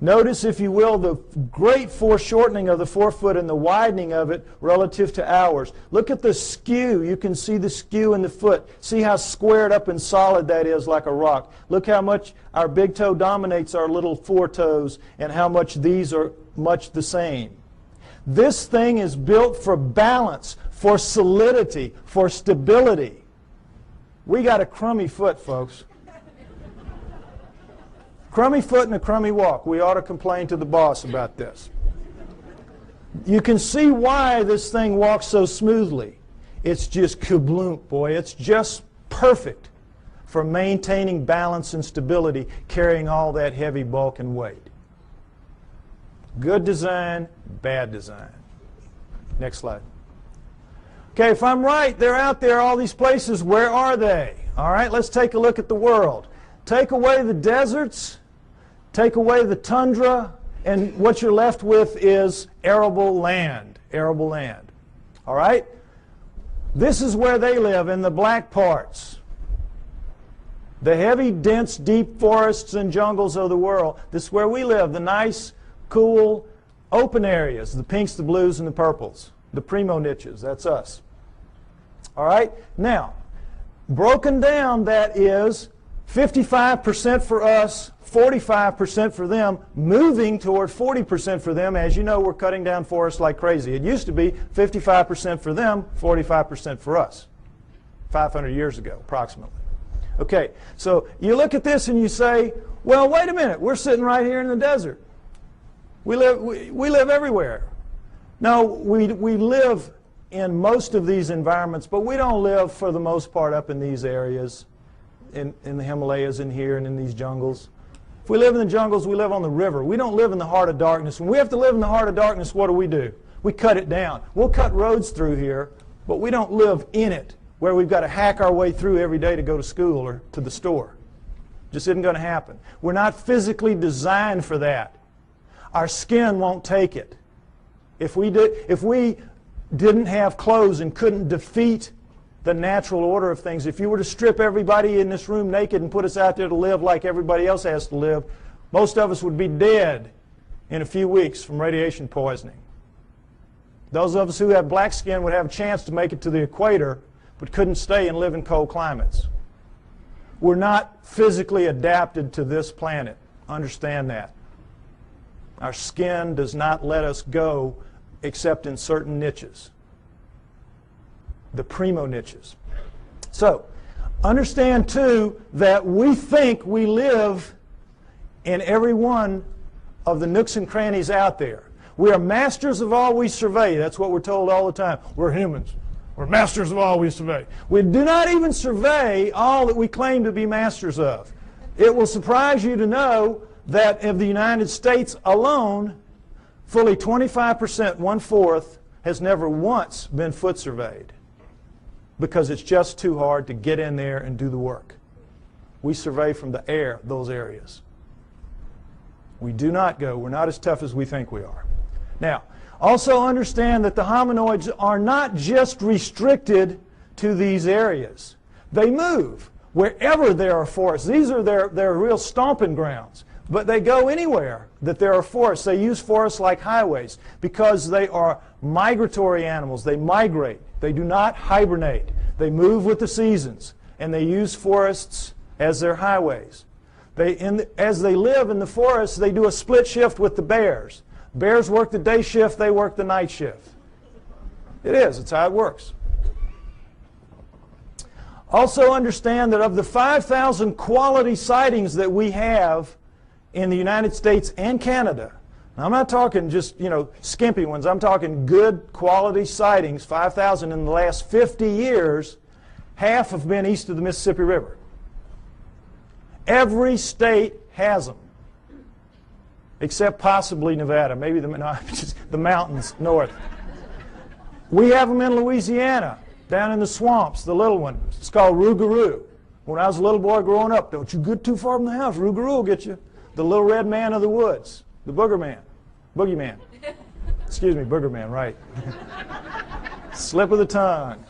Notice, if you will, the great foreshortening of the forefoot and the widening of it relative to ours. Look at the skew. You can see the skew in the foot. See how squared up and solid that is, like a rock. Look how much our big toe dominates our little four toes and how much these are much the same. This thing is built for balance, for solidity, for stability. We got a crummy foot, folks. Crummy foot and a crummy walk. We ought to complain to the boss about this. You can see why this thing walks so smoothly. It's just kabloom, boy. It's just perfect for maintaining balance and stability, carrying all that heavy bulk and weight. Good design, bad design. Next slide. Okay, if I'm right, they're out there, all these places. Where are they? All right, let's take a look at the world. Take away the deserts, take away the tundra, and what you're left with is arable land. Arable land. All right? This is where they live, in the black parts. The heavy, dense, deep forests and jungles of the world. This is where we live, the nice, cool, open areas, the pinks, the blues, and the purples. The primo niches, that's us. All right? Now, Broken down, that is 55% for us, 45% for them, moving toward 40% for them. As you know, we're cutting down forests like crazy. It used to be 55% for them, 45% for us, 500 years ago, approximately. Okay, so you look at this and you say, well, wait a minute, we're sitting right here in the desert. We live everywhere. No, we live in most of these environments, but we don't live for the most part up in these areas, in the Himalayas and here and in these jungles. If we live in the jungles, we live on the river. We don't live in the heart of darkness. When we have to live in the heart of darkness, what do? We cut it down. We'll cut roads through here, but we don't live in it, where we've got to hack our way through every day to go to school or to the store. Just isn't going to happen. We're not physically designed for that. Our skin won't take it. If we didn't have clothes and couldn't defeat the natural order of things, if you were to strip everybody in this room naked and put us out there to live like everybody else has to live, most of us would be dead in a few weeks from radiation poisoning. Those of us who have black skin would have a chance to make it to the equator, but couldn't stay and live in cold climates. We're not physically adapted to this planet. Understand that. Our skin does not let us go except in certain niches, the primo niches. So, understand too that we think we live in every one of the nooks and crannies out there. We are masters of all we survey. That's what we're told all the time. We're humans. We're masters of all we survey. We do not even survey all that we claim to be masters of. It will surprise you to know that of the United States alone, fully 25%, 1/4, has never once been foot surveyed because it's just too hard to get in there and do the work. We survey from the air those areas. We do not go. We're not as tough as we think we are. Now, also understand that the hominoids are not just restricted to these areas. They move wherever there are forests. These are their real stomping grounds. But they go anywhere that there are forests. They use forests like highways because they are migratory animals. They migrate. They do not hibernate. They move with the seasons, and they use forests as their highways. As they live in the forests, they do a split shift with the bears. Bears work the day shift, they work the night shift. It is. It's how it works. Also understand that of the 5,000 quality sightings that we have in the United States and Canada, now I'm not talking just, skimpy ones. I'm talking good quality sightings, 5,000 in the last 50 years, half have been east of the Mississippi River. Every state has them, except possibly Nevada, maybe the mountains north. We have them in Louisiana, down in the swamps, the little one. It's called Rougarou. When I was a little boy growing up, don't you get too far from the house, Rougarou will get you. The little red man of the woods, the boogeyman. Excuse me, boogerman, right. Slip of the tongue.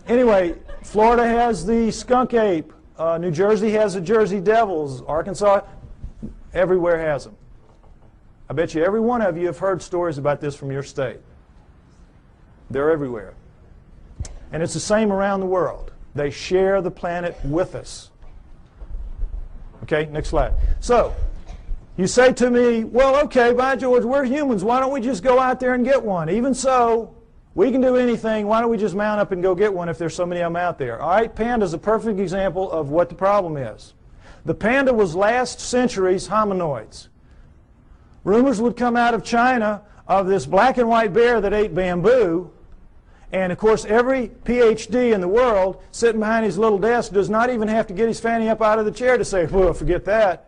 Anyway, Florida has the skunk ape. New Jersey has the Jersey Devils. Arkansas, everywhere has them. I bet you every one of you have heard stories about this from your state. They're everywhere. And it's the same around the world. They share the planet with us. Okay, next slide. So, you say to me, well, okay, by George, we're humans. Why don't we just go out there and get one? Even so, we can do anything. Why don't we just mount up and go get one if there's so many of them out there? All right, panda is a perfect example of what the problem is. The panda was last century's hominoids. Rumors would come out of China of this black and white bear that ate bamboo. And, of course, every PhD in the world sitting behind his little desk does not even have to get his fanny up out of the chair to say, well, forget that.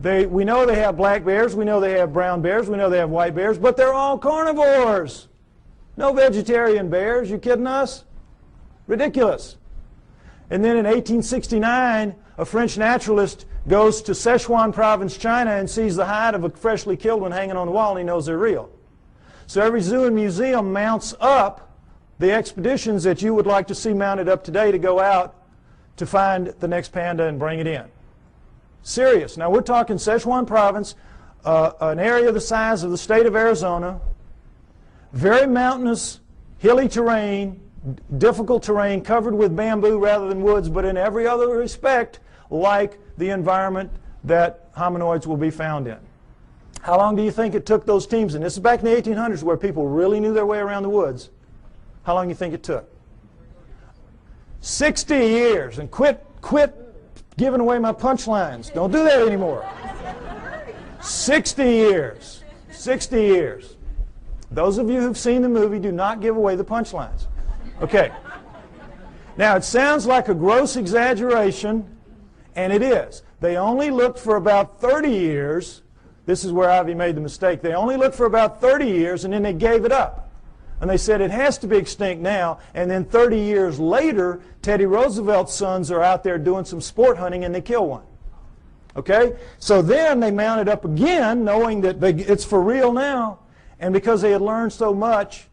We know they have black bears. We know they have brown bears. We know they have white bears. But they're all carnivores. No vegetarian bears. You kidding us? Ridiculous. And then in 1869, a French naturalist goes to Sichuan province, China, and sees the hide of a freshly killed one hanging on the wall, and he knows they're real. So every zoo and museum mounts up the expeditions that you would like to see mounted up today to go out to find the next panda and bring it in. Serious. Now we're talking Sichuan province, an area the size of the state of Arizona, very mountainous, hilly terrain, difficult terrain covered with bamboo rather than woods, but in every other respect like the environment that hominoids will be found in. How long do you think it took those teams? And this is back in the 1800s where people really knew their way around the woods. How long do you think it took? 60 years. And quit giving away my punchlines. Don't do that anymore. 60 years. 60 years. Those of you who've seen the movie, do not give away the punchlines. Okay. Now, it sounds like a gross exaggeration, and it is. They only looked for about 30 years. This is where Ivy made the mistake. They only looked for about 30 years, and then they gave it up. And they said it has to be extinct now. And then 30 years later, Teddy Roosevelt's sons are out there doing some sport hunting, and they kill one. Okay? So then they mounted up again, knowing that it's for real now. And because they had learned so much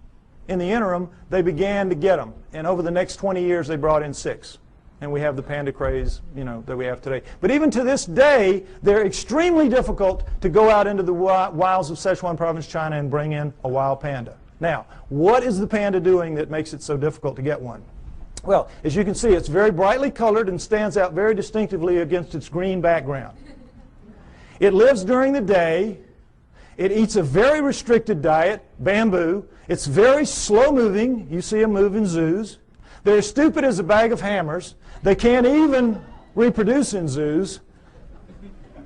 in the interim, they began to get them. And over the next 20 years, they brought in 6. And we have the panda craze, that we have today. But even to this day, they're extremely difficult to go out into the wilds of Sichuan province, China, and bring in a wild panda. Now, what is the panda doing that makes it so difficult to get one? Well, as you can see, it's very brightly colored and stands out very distinctively against its green background. It lives during the day. It eats a very restricted diet, bamboo. It's very slow-moving. You see them move in zoos. They're as stupid as a bag of hammers. They can't even reproduce in zoos.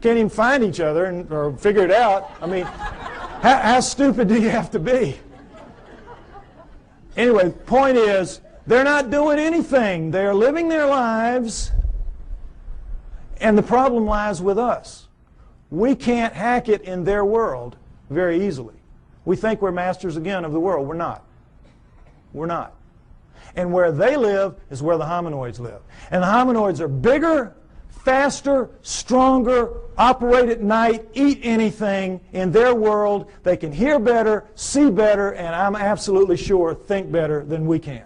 Can't even find each other or figure it out. I mean, how stupid do you have to be? Anyway, point is, they're not doing anything. They're living their lives, and the problem lies with us. We can't hack it in their world very easily. We think we're masters again of the world. We're not. We're not. And where they live is where the hominoids live. And the hominoids are bigger, faster, stronger, operate at night, eat anything in their world. They can hear better, see better, and I'm absolutely sure think better than we can.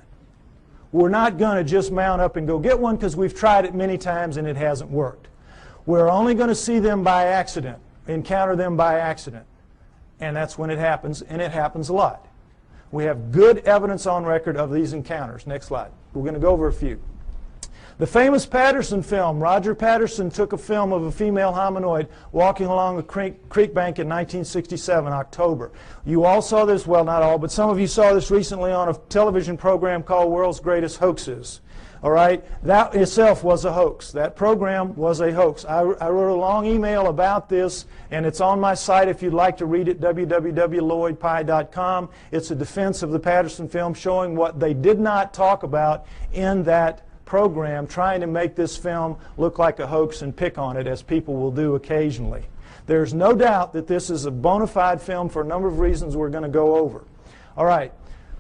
We're not going to just mount up and go get one because we've tried it many times and it hasn't worked. We're only going to see them by accident, encounter them by accident. And that's when it happens, and it happens a lot. We have good evidence on record of these encounters. Next slide. We're going to go over a few. The famous Patterson film, Roger Patterson took a film of a female hominoid walking along a creek bank in 1967, October. You all saw this, well, not all, but some of you saw this recently on a television program called World's Greatest Hoaxes. All right? That itself was a hoax. That program was a hoax. I wrote a long email about this, and it's on my site if you'd like to read it, www.lloydpie.com. It's a defense of the Patterson film showing what they did not talk about in that program, trying to make this film look like a hoax and pick on it, as people will do occasionally. There's no doubt that this is a bona fide film for a number of reasons we're going to go over. All right.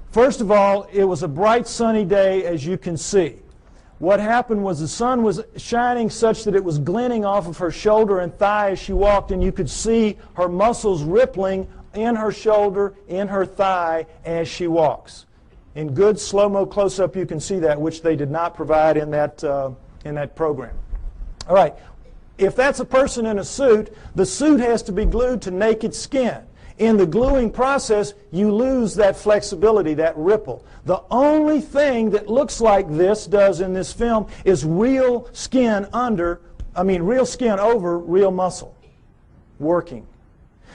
First of all, it was a bright sunny day, as you can see. What happened was the sun was shining such that it was glinting off of her shoulder and thigh as she walked, and you could see her muscles rippling in her shoulder, in her thigh as she walks. In good slow-mo close-up you can see that, which they did not provide in that program. All right, if that's a person in a suit, the suit has to be glued to naked skin. In the gluing process, you lose that flexibility, that ripple. The only thing that looks like this does in this film is real skin over real muscle working.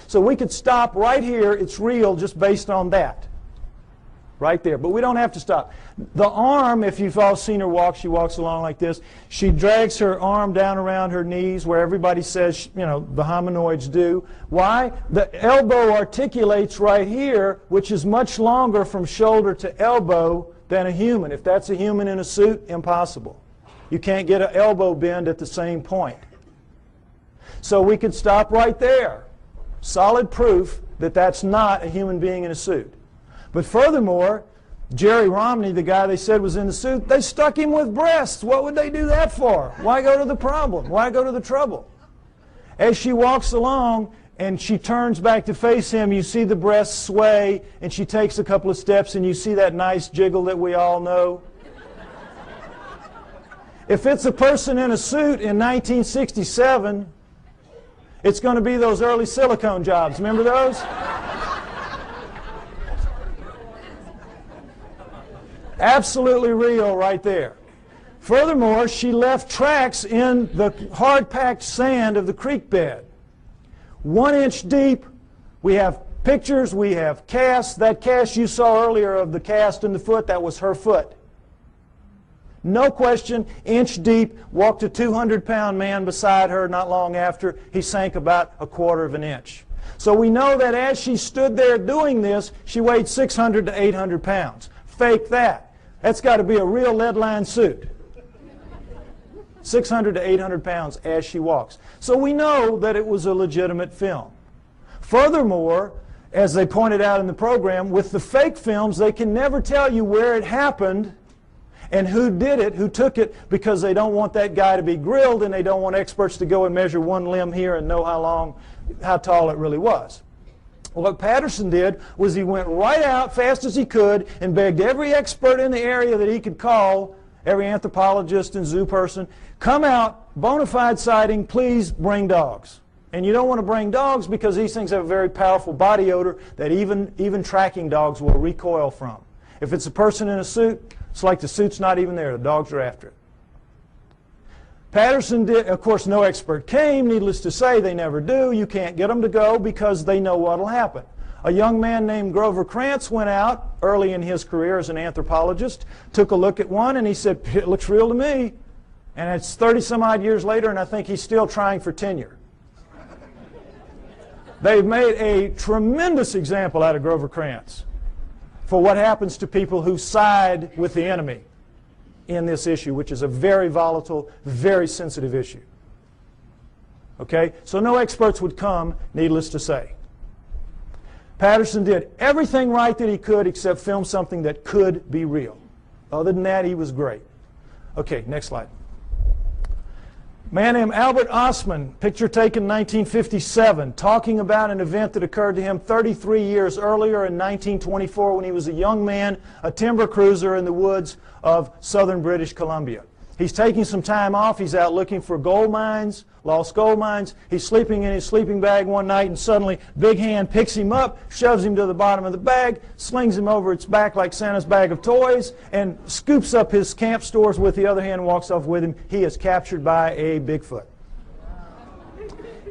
So we could stop right here, it's real just based on that. Right there. But we don't have to stop. The arm, if you've all seen her walk, she walks along like this. She drags her arm down around her knees where everybody says, the hominoids do. Why? The elbow articulates right here, which is much longer from shoulder to elbow than a human. If that's a human in a suit, impossible. You can't get an elbow bend at the same point. So we could stop right there. Solid proof that that's not a human being in a suit. But furthermore, Jerry Romney, the guy they said was in the suit, they stuck him with breasts. What would they do that for? Why go to the problem? Why go to the trouble? As she walks along and she turns back to face him, you see the breasts sway, and she takes a couple of steps, and you see that nice jiggle that we all know. If it's a person in a suit in 1967, it's going to be those early silicone jobs. Remember those? Absolutely real right there. Furthermore, she left tracks in the hard-packed sand of the creek bed. 1 inch deep. We have pictures, we have casts. That cast you saw earlier of the cast in the foot, that was her foot. No question, inch deep, walked a 200-pound man beside her not long after. He sank about 1/4 of an inch. So we know that as she stood there doing this, she weighed 600 to 800 pounds. Fake that. That's got to be a real lead-lined suit. 600 to 800 pounds as she walks. So we know that it was a legitimate film. Furthermore, as they pointed out in the program, with the fake films, they can never tell you where it happened and who did it, who took it, because they don't want that guy to be grilled and they don't want experts to go and measure one limb here and know how tall it really was. Well, what Patterson did was he went right out fast as he could and begged every expert in the area that he could call, every anthropologist and zoo person, come out, bona fide sighting, please bring dogs. And you don't want to bring dogs because these things have a very powerful body odor that even tracking dogs will recoil from. If it's a person in a suit, it's like the suit's not even there. The dogs are after it. Patterson did, of course, no expert came. Needless to say, they never do. You can't get them to go because they know what will happen. A young man named Grover Krantz went out early in his career as an anthropologist, took a look at one, and he said, it looks real to me. And it's 30-some-odd years later, and I think he's still trying for tenure. They've made a tremendous example out of Grover Krantz for what happens to people who side with the enemy in this issue, which is a very volatile, very sensitive issue. Okay? So no experts would come, needless to say. Patterson did everything right that he could except film something that could be real. Other than that, he was great. Okay, next slide. A man named Albert Ostman, picture taken in 1957, talking about an event that occurred to him 33 years earlier in 1924 when he was a young man, a timber cruiser in the woods of southern British Columbia. He's taking some time off. He's out looking for gold mines, lost gold mines. He's sleeping in his sleeping bag one night, and suddenly Big Hand picks him up, shoves him to the bottom of the bag, slings him over its back like Santa's bag of toys, and scoops up his camp stores with the other hand and walks off with him. He is captured by a Bigfoot.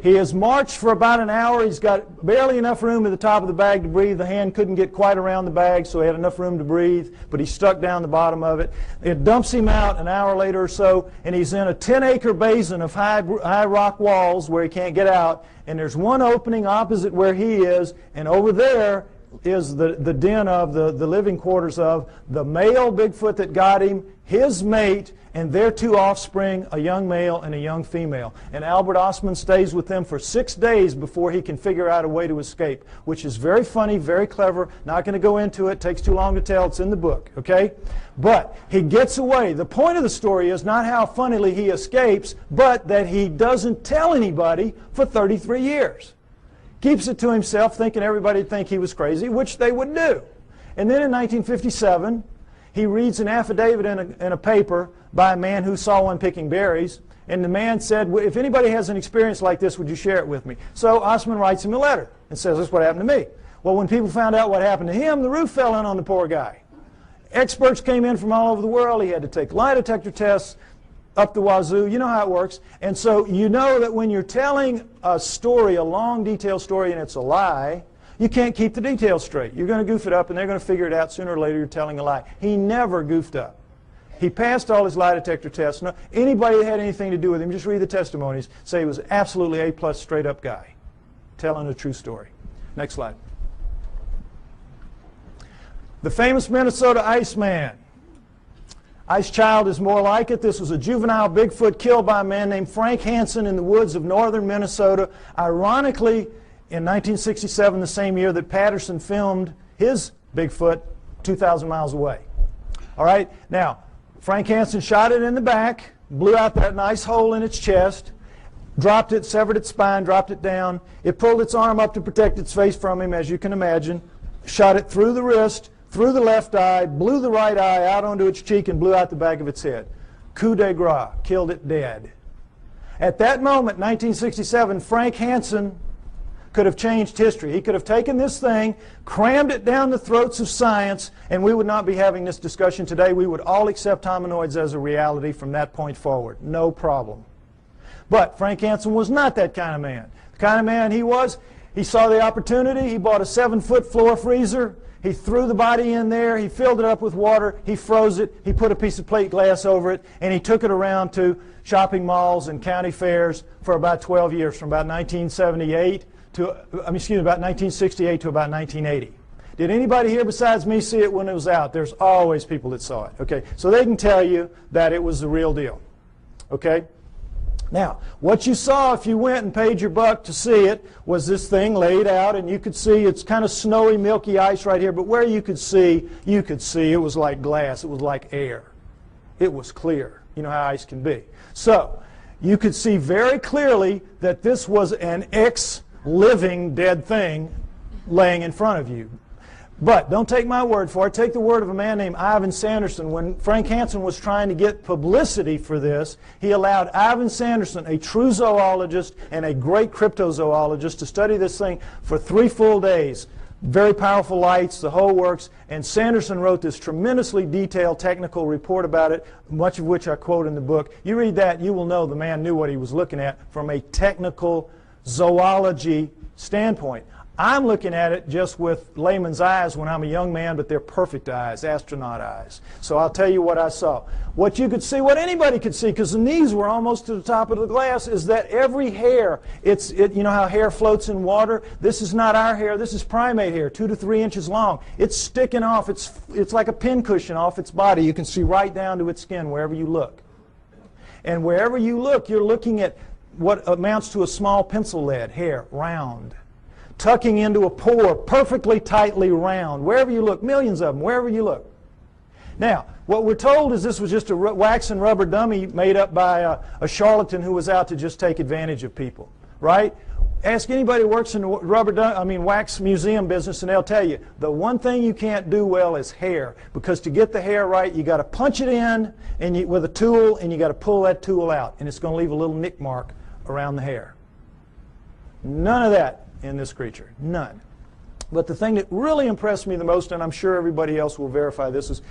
He has marched for about an hour. He's got barely enough room at the top of the bag to breathe. The hand couldn't get quite around the bag, so he had enough room to breathe, but he stuck down the bottom of it. It dumps him out an hour later or so, and he's in a 10-acre basin of high rock walls where he can't get out, and there's one opening opposite where he is, and over there is the den of the living quarters of the male Bigfoot that got him, his mate, and their 2 offspring, a young male and a young female. And Albert Ostman stays with them for 6 days before he can figure out a way to escape, which is very funny, very clever. Not going to go into it. Takes too long to tell. It's in the book, okay? But he gets away. The point of the story is not how funnily he escapes, but that he doesn't tell anybody for 33 years. Keeps it to himself, thinking everybody would think he was crazy, which they would do. And then in 1957, he reads an affidavit in a paper by a man who saw one picking berries, and the man said, if anybody has an experience like this, would you share it with me? So Ostman writes him a letter and says, this is what happened to me. Well, when people found out what happened to him, the roof fell in on the poor guy. Experts came in from all over the world. He had to take lie detector tests up the wazoo. You know how it works. And so you know that when you're telling a story, a long, detailed story, and it's a lie, you can't keep the details straight. You're going to goof it up, and they're going to figure it out sooner or later you're telling a lie. He never goofed up. He passed all his lie detector tests. No, anybody that had anything to do with him, just read the testimonies, say he was absolutely A+ straight up guy, telling a true story. Next slide. The famous Minnesota Iceman. Ice Child is more like it. This was a juvenile Bigfoot killed by a man named Frank Hansen in the woods of northern Minnesota. Ironically, in 1967, the same year that Patterson filmed his Bigfoot 2,000 miles away. All right, now, Frank Hansen shot it in the back, blew out that nice hole in its chest, dropped it, severed its spine, dropped it down. It pulled its arm up to protect its face from him, as you can imagine, shot it through the wrist, through the left eye, blew the right eye out onto its cheek, and blew out the back of its head. Coup de grace, killed it dead. At that moment, 1967, Frank Hansen could have changed history. He could have taken this thing, crammed it down the throats of science, and we would not be having this discussion today. We would all accept hominoids as a reality from that point forward. No problem. But Frank Hansen was not that kind of man. The kind of man he was, he saw the opportunity. He bought a 7-foot floor freezer. He threw the body in there. He filled it up with water. He froze it. He put a piece of plate glass over it, and he took it around to shopping malls and county fairs for about 12 years, from about 1978 to, about 1968 to about 1980. Did anybody here besides me see it when it was out? There's always people that saw it. Okay, so they can tell you that it was the real deal. Okay. Now, what you saw if you went and paid your buck to see it was this thing laid out, and you could see it's kind of snowy, milky ice right here, but where you could see it was like glass. It was like air. It was clear. You know how ice can be. So, you could see very clearly that this was an ex-living dead thing laying in front of you. But don't take my word for it. Take the word of a man named Ivan Sanderson. When Frank Hansen was trying to get publicity for this, he allowed Ivan Sanderson, a true zoologist and a great cryptozoologist, to study this thing for 3 full days. Very powerful lights, the whole works. And Sanderson wrote this tremendously detailed technical report about it, much of which I quote in the book. You read that, you will know the man knew what he was looking at from a technical zoology standpoint. I'm looking at it just with layman's eyes when I'm a young man, but they're perfect eyes, astronaut eyes. So I'll tell you what I saw. What you could see, what anybody could see, because the knees were almost to the top of the glass, is that every hair, you know how hair floats in water? This is not our hair. This is primate hair, 2 to 3 inches long. It's sticking off. It's like a pincushion off its body. You can see right down to its skin wherever you look. And wherever you look, you're looking at what amounts to a small pencil lead hair, round, tucking into a pore, perfectly tightly round. Wherever you look, millions of them, wherever you look. Now, what we're told is this was just a wax and rubber dummy made up by a charlatan who was out to just take advantage of people, right? Ask anybody who works in the wax museum business, and they'll tell you the one thing you can't do well is hair, because to get the hair right, you got to punch it in with a tool, and you got to pull that tool out, and it's going to leave a little nick mark around the hair. None of that in this creature. None. But the thing that really impressed me the most, and I'm sure everybody else will verify this, is,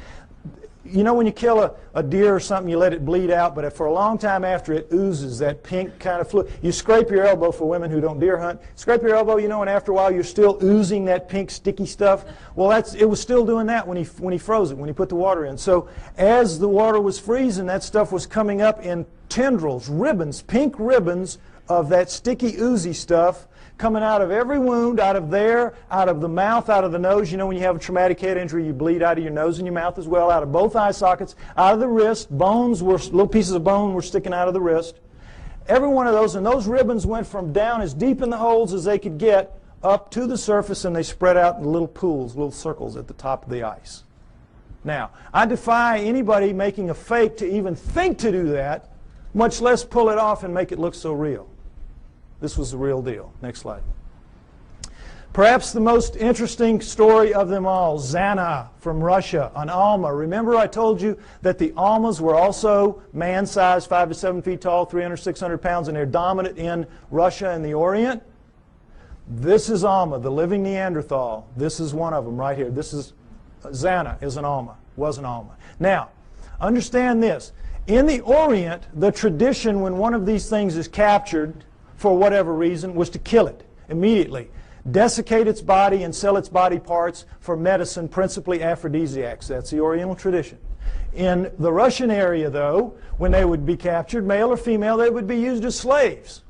you know when you kill a deer or something, you let it bleed out, but for a long time after, it oozes that pink kind of fluid. You scrape your elbow, for women who don't deer hunt, scrape your elbow, you know, and after a while you're still oozing that pink sticky stuff. Well, it was still doing that when he froze it, when he put the water in. So as the water was freezing, that stuff was coming up in tendrils, ribbons, pink ribbons of that sticky, oozy stuff, coming out of every wound, out of there, out of the mouth, out of the nose. You know when you have a traumatic head injury, you bleed out of your nose and your mouth as well, out of both eye sockets, out of the wrist. Little pieces of bone were sticking out of the wrist. Every one of those, and those ribbons went from down as deep in the holes as they could get up to the surface, and they spread out in little pools, little circles at the top of the ice. Now, I defy anybody making a fake to even think to do that, much less pull it off and make it look so real. This was the real deal. Next slide. Perhaps the most interesting story of them all, Zana from Russia, an Alma. Remember I told you that the Almas were also man-sized, 5 to 7 feet tall, 300, 600 pounds, and they're dominant in Russia and the Orient? This is Alma, the living Neanderthal. This is one of them right here. This is Zana is an Alma, was an Alma. Now, understand this. In the Orient, the tradition when one of these things is captured, for whatever reason, was to kill it immediately, desiccate its body and sell its body parts for medicine, principally aphrodisiacs. That's the Oriental tradition. In the Russian area, though, when they would be captured, male or female, they would be used as slaves,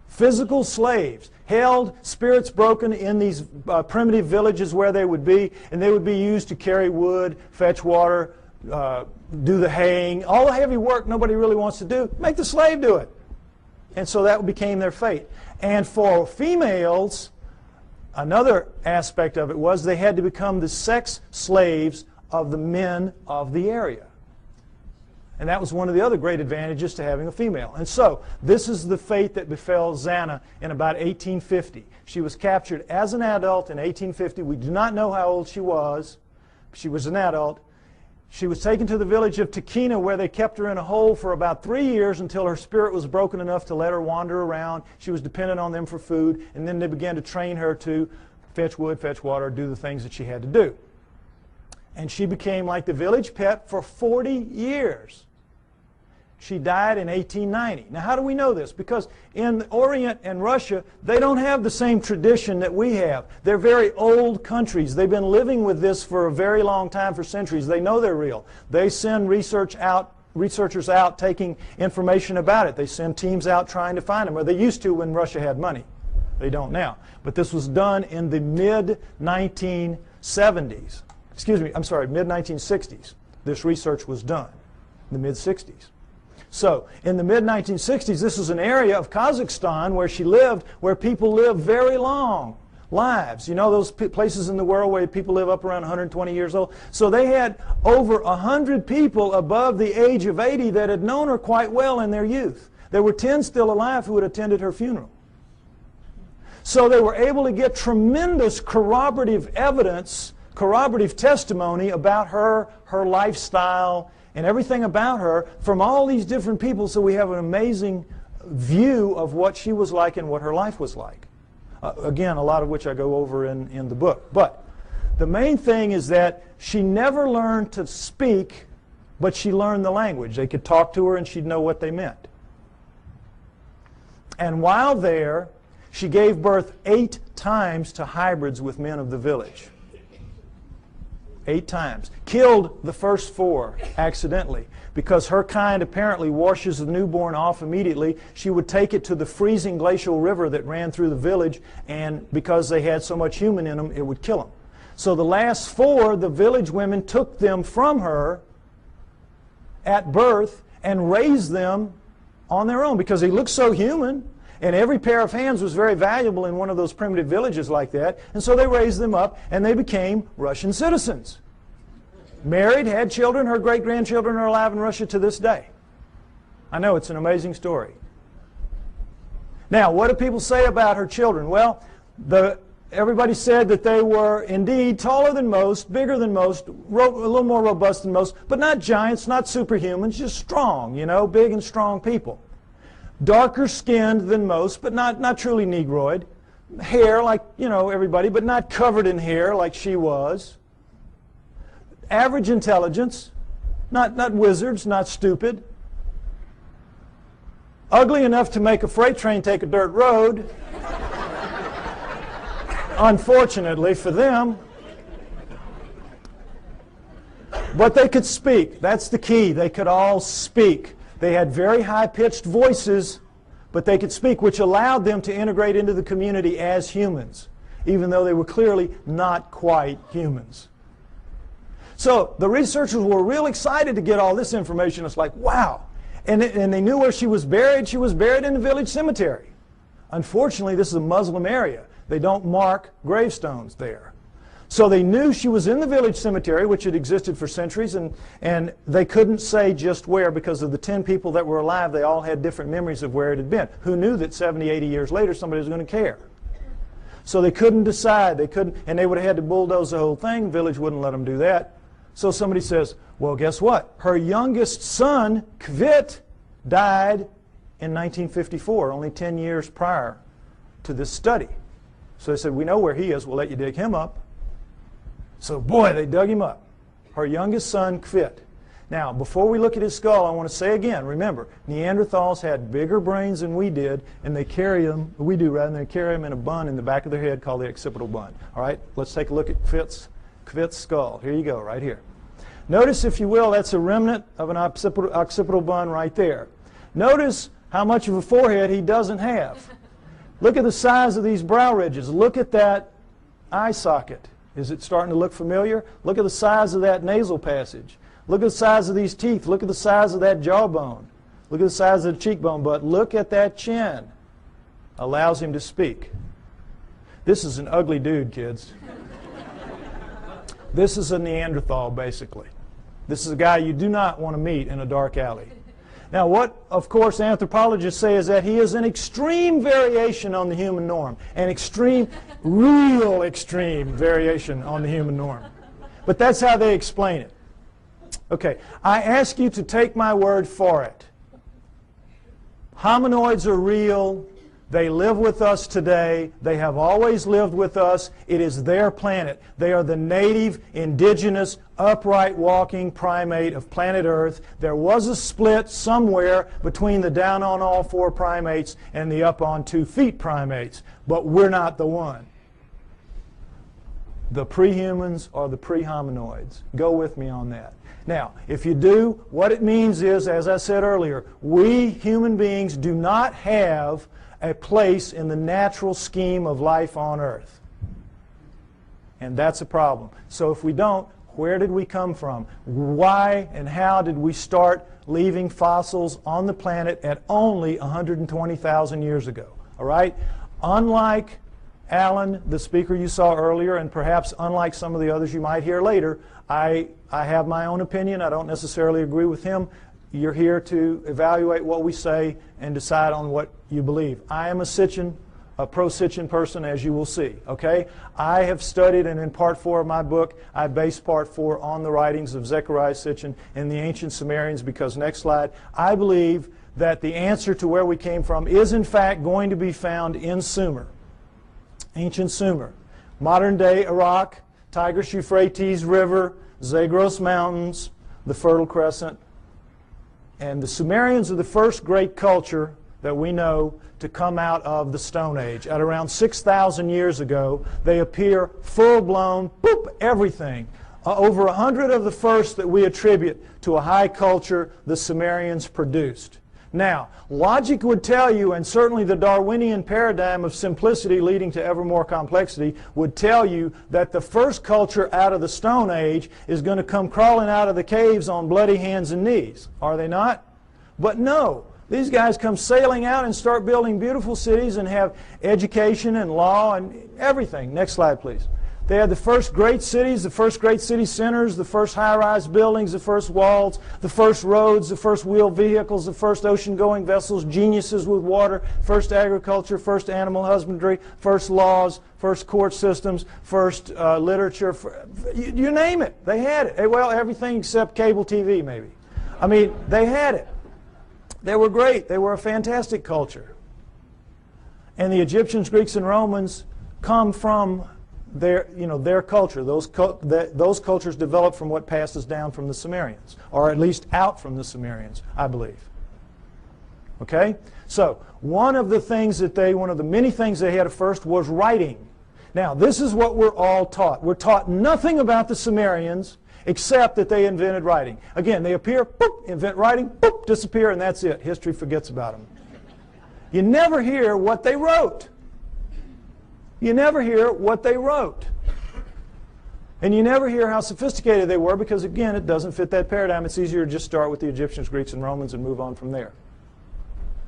physical slaves, held, spirits broken in these primitive villages where they would be, and they would be used to carry wood, fetch water, do the haying, all the heavy work nobody really wants to do. Make the slave do it. And so that became their fate. And for females, another aspect of it was they had to become the sex slaves of the men of the area. And that was one of the other great advantages to having a female. And so this is the fate that befell Zana in about 1850. She was captured as an adult in 1850. We do not know how old she was. She was an adult. She was taken to the village of Takina, where they kept her in a hole for about 3 years until her spirit was broken enough to let her wander around. She was dependent on them for food, and then they began to train her to fetch wood, fetch water, do the things that she had to do. And she became like the village pet for 40 years. She died in 1890. Now, how do we know this? Because in the Orient and Russia, they don't have the same tradition that we have. They're very old countries. They've been living with this for a very long time, for centuries. They know they're real. They send researchers out taking information about it. They send teams out trying to find them, or they used to when Russia had money. They don't now. But this was done in the mid-1970s. Excuse me, I'm sorry, mid-1960s. This research was done in the mid-60s. So, in the mid-1960s, this is an area of Kazakhstan where she lived, where people live very long lives. You know those places in the world where people live up around 120 years old? So they had over 100 people above the age of 80 that had known her quite well in their youth. There were 10 still alive who had attended her funeral. So they were able to get tremendous corroborative evidence, corroborative testimony about her lifestyle, and everything about her from all these different people, so we have an amazing view of what she was like and what her life was like. Again, a lot of which I go over in the book. But the main thing is that she never learned to speak, but she learned the language. They could talk to her and she'd know what they meant. And while there, she gave birth 8 times to hybrids with men of the village. 8 times. Killed the first 4 accidentally because her kind apparently washes the newborn off immediately. She would take it to the freezing glacial river that ran through the village, and because they had so much human in them, it would kill them. So the last 4, the village women took them from her at birth and raised them on their own because they looked so human. And every pair of hands was very valuable in one of those primitive villages like that. And so they raised them up, and they became Russian citizens. Married, had children. Her great-grandchildren are alive in Russia to this day. I know, it's an amazing story. Now, what do people say about her children? Well, everybody said that they were indeed taller than most, bigger than most, a little more robust than most, but not giants, not superhumans, just strong, you know, big and strong people. Darker skinned than most, but not truly Negroid. Hair like, you know, everybody, but not covered in hair like she was. Average intelligence, not wizards, not stupid. Ugly enough to make a freight train take a dirt road. Unfortunately for them. But they could speak. That's the key. They could all speak. They had very high-pitched voices, but they could speak, which allowed them to integrate into the community as humans, even though they were clearly not quite humans. So the researchers were real excited to get all this information. It's like, wow. And they knew where she was buried. She was buried in the village cemetery. Unfortunately, this is a Muslim area. They don't mark gravestones there. So they knew she was in the village cemetery, which had existed for centuries, and they couldn't say just where because of the 10 people that were alive. They all had different memories of where it had been. Who knew that 70, 80 years later somebody was going to care? So they couldn't decide. They couldn't, and they would have had to bulldoze the whole thing. The village wouldn't let them do that. So somebody says, well, guess what? Her youngest son, Kvit, died in 1954, only 10 years prior to this study. So they said, we know where he is. We'll let you dig him up. So, boy, they dug him up. Her youngest son, Kvit. Now, before we look at his skull, I want to say again, remember, Neanderthals had bigger brains than we did, and they carry them, we do rather, than they carry them in a bun in the back of their head called the occipital bun. All right, let's take a look at Kvit's skull. Here you go, right here. Notice, if you will, that's a remnant of an occipital bun right there. Notice how much of a forehead he doesn't have. Look at the size of these brow ridges. Look at that eye socket. Is it starting to look familiar? Look at the size of that nasal passage. Look at the size of these teeth. Look at the size of that jawbone. Look at the size of the cheekbone. But look at that chin. Allows him to speak. This is an ugly dude, kids. This is a Neanderthal, basically. This is a guy you do not want to meet in a dark alley. Now, what, of course, anthropologists say is that he is an extreme variation on the human norm. An extreme, real extreme variation on the human norm. But that's how they explain it. Okay, I ask you to take my word for it. Hominoids are real. They live with us today. They have always lived with us. It is their planet. They are the native, indigenous, upright walking primate of planet Earth. There was a split somewhere between the down on all four primates and the up on 2 feet primates, but we're not the one. The pre-humans are the pre-hominoids. Go with me on that. Now, if you do, what it means is, as I said earlier, we human beings do not have a place in the natural scheme of life on Earth. And that's a problem. So if we don't, where did we come from? Why and how did we start leaving fossils on the planet at only 120,000 years ago? All right? Unlike Alan, the speaker you saw earlier, and perhaps unlike some of the others you might hear later, I have my own opinion. I don't necessarily agree with him. You're here to evaluate what we say and decide on what you believe. I am a pro-Sitchin person, as you will see. Okay? I have studied, and in part 4 of my book, I base part 4 on the writings of Zechariah Sitchin and the ancient Sumerians, because, next slide, I believe that the answer to where we came from is, in fact, going to be found in Sumer, ancient Sumer. Modern-day Iraq, Tigris-Euphrates River, Zagros Mountains, the Fertile Crescent. And the Sumerians are the first great culture that we know to come out of the Stone Age. At around 6,000 years ago, they appear full-blown, boop, everything. Over 100 of the first that we attribute to a high culture the Sumerians produced. Now, logic would tell you, and certainly the Darwinian paradigm of simplicity leading to ever more complexity would tell you, that the first culture out of the Stone Age is going to come crawling out of the caves on bloody hands and knees. Are they not? But no. These guys come sailing out and start building beautiful cities and have education and law and everything. Next slide, please. They had the first great cities, the first great city centers, the first high-rise buildings, the first walls, the first roads, the first wheeled vehicles, the first ocean-going vessels, geniuses with water, first agriculture, first animal husbandry, first laws, first court systems, first literature. You name it. They had it. Well, everything except cable TV, maybe. I mean, they had it. They were great. They were a fantastic culture. And the Egyptians, Greeks, and Romans come from their culture. Those cultures developed from what passes down from the Sumerians, or at least out from the Sumerians, I believe. Okay? So, one of the many things they had at first was writing. Now, this is what we're all taught. We're taught nothing about the Sumerians except that they invented writing. Again, they appear, boop, invent writing, boop, disappear, and that's it. History forgets about them. You never hear what they wrote. You never hear what they wrote. And you never hear how sophisticated they were, because, again, it doesn't fit that paradigm. It's easier to just start with the Egyptians, Greeks, and Romans and move on from there.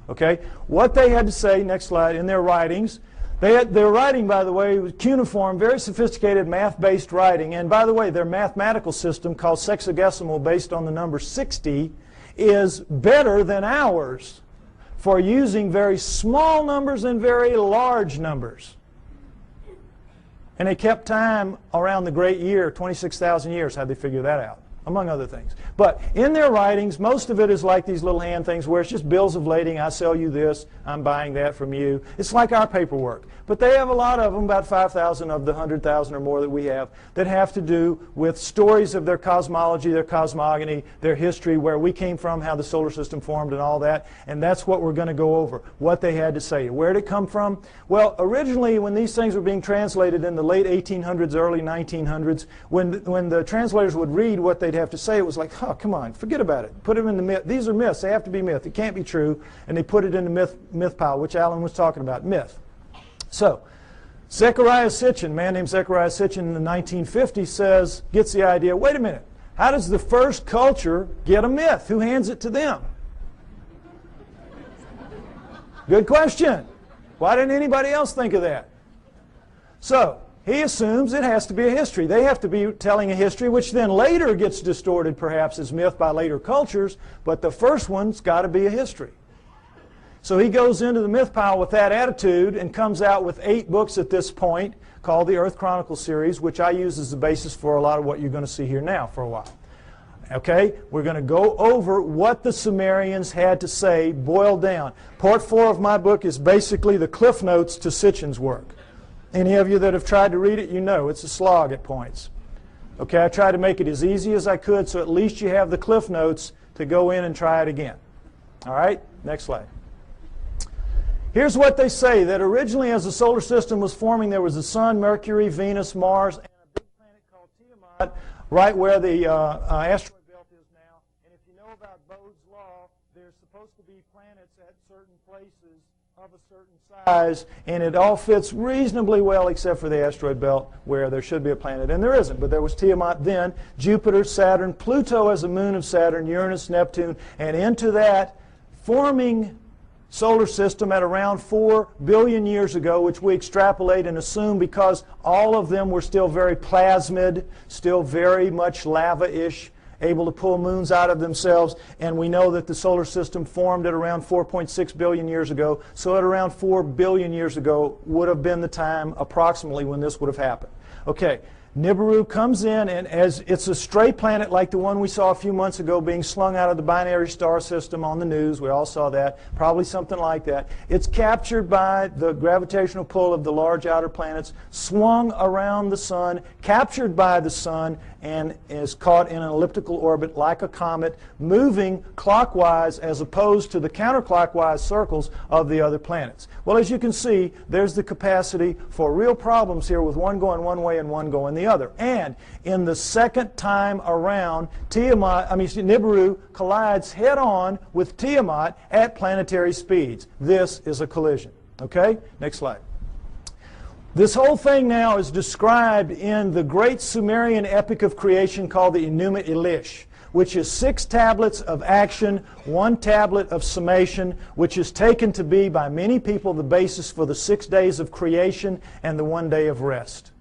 Okay? What they had to say, next slide, in their writings, their writing, by the way, was cuneiform, very sophisticated math-based writing. And, by the way, their mathematical system, called sexagesimal, based on the number 60, is better than ours for using very small numbers and very large numbers. And they kept time around the great year, 26,000 years. How'd they figure that out? Among other things. But in their writings, most of it is like these little hand things where it's just bills of lading. I sell you this. I'm buying that from you. It's like our paperwork. But they have a lot of them, about 5,000 of the 100,000 or more that we have, that have to do with stories of their cosmology, their cosmogony, their history, where we came from, how the solar system formed, and all that. And that's what we're going to go over, what they had to say. Where did it come from? Well, originally, when these things were being translated in the late 1800s, early 1900s, when the translators would read what they'd have to say, it was like, oh, come on, forget about it. Put them in the myth. These are myths. They have to be myth. It can't be true. And they put it in the myth pile, which Alan was talking about, myth. So, Zechariah Sitchin, a man named Zechariah Sitchin in the 1950s gets the idea, wait a minute, how does the first culture get a myth? Who hands it to them? Good question. Why didn't anybody else think of that? So, he assumes it has to be a history. They have to be telling a history, which then later gets distorted perhaps as myth by later cultures, but the first one's got to be a history. So he goes into the myth pile with that attitude and comes out with 8 books at this point called the Earth Chronicles series, which I use as the basis for a lot of what you're going to see here now for a while. Okay? We're going to go over what the Sumerians had to say, boiled down. Part 4 of my book is basically the cliff notes to Sitchin's work. Any of you that have tried to read it, you know it's a slog at points. Okay, I tried to make it as easy as I could so at least you have the cliff notes to go in and try it again. All right, next slide. Here's what they say, that originally as the solar system was forming, there was the Sun, Mercury, Venus, Mars, and a big planet called Tiamat, right where the asteroid belt is now. And if you know about Bode's law, there's supposed to be planets at certain places of a certain size, and it all fits reasonably well except for the asteroid belt where there should be a planet, and there isn't. But there was Tiamat then, Jupiter, Saturn, Pluto as a moon of Saturn, Uranus, Neptune, and into that forming solar system at around 4 billion years ago, which we extrapolate and assume because all of them were still very plasmid, still very much lava-ish, able to pull moons out of themselves, and we know that the solar system formed at around 4.6 billion years ago, so at around 4 billion years ago would have been the time approximately when this would have happened. Okay, Nibiru comes in, and as it's a stray planet like the one we saw a few months ago being slung out of the binary star system on the news, we all saw that, probably something like that. It's captured by the gravitational pull of the large outer planets, swung around the sun, captured by the sun, and is caught in an elliptical orbit like a comet, moving clockwise as opposed to the counterclockwise circles of the other planets. Well, as you can see, there's the capacity for real problems here with one going one way and one going the other. And in the second time around, Nibiru collides head-on with Tiamat at planetary speeds. This is a collision. Okay? Next slide. This whole thing now is described in the great Sumerian epic of creation called the Enuma Elish, which is 6 tablets of action, 1 tablet of summation, which is taken to be by many people the basis for the 6 days of creation and the 1 day of rest.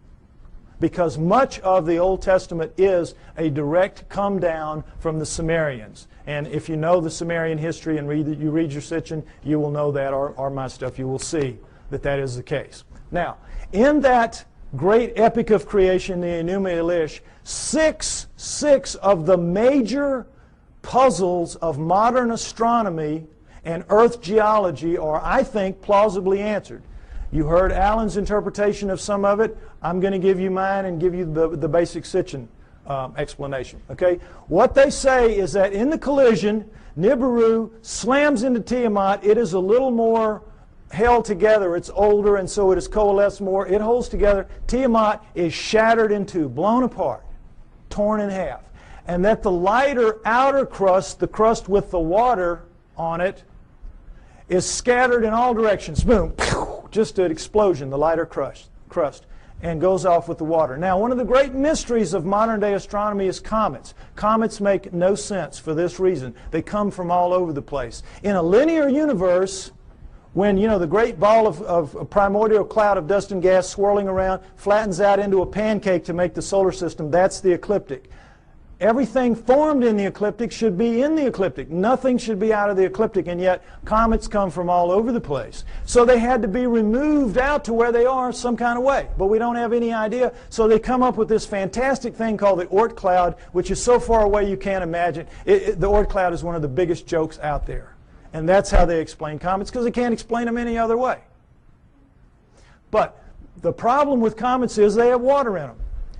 Because much of the Old Testament is a direct come down from the Sumerians. And if you know the Sumerian history and you read your Sitchin, you will know that, or my stuff, you will see that that is the case. Now, in that great epic of creation, the Enuma Elish, six of the major puzzles of modern astronomy and Earth geology are, I think, plausibly answered. You heard Alan's interpretation of some of it. I'm going to give you mine and give you the basic Sitchin explanation. Okay? What they say is that in the collision, Nibiru slams into Tiamat. It is a little more held together. It's older, and so it is coalesced more. It holds together. Tiamat is shattered in two, blown apart, torn in half. And that the lighter outer crust, the crust with the water on it, is scattered in all directions. Boom, just an explosion, the lighter crust, and goes off with the water. Now, one of the great mysteries of modern day astronomy is comets. Comets make no sense for this reason. They come from all over the place. In a linear universe, when, you know, the great ball of a primordial cloud of dust and gas swirling around flattens out into a pancake to make the solar system, that's the ecliptic. Everything formed in the ecliptic should be in the ecliptic. Nothing should be out of the ecliptic, and yet comets come from all over the place. So they had to be removed out to where they are some kind of way, but we don't have any idea. So they come up with this fantastic thing called the Oort cloud, which is so far away you can't imagine. The Oort cloud is one of the biggest jokes out there. And that's how they explain comets, because they can't explain them any other way. But the problem with comets is they have water in them.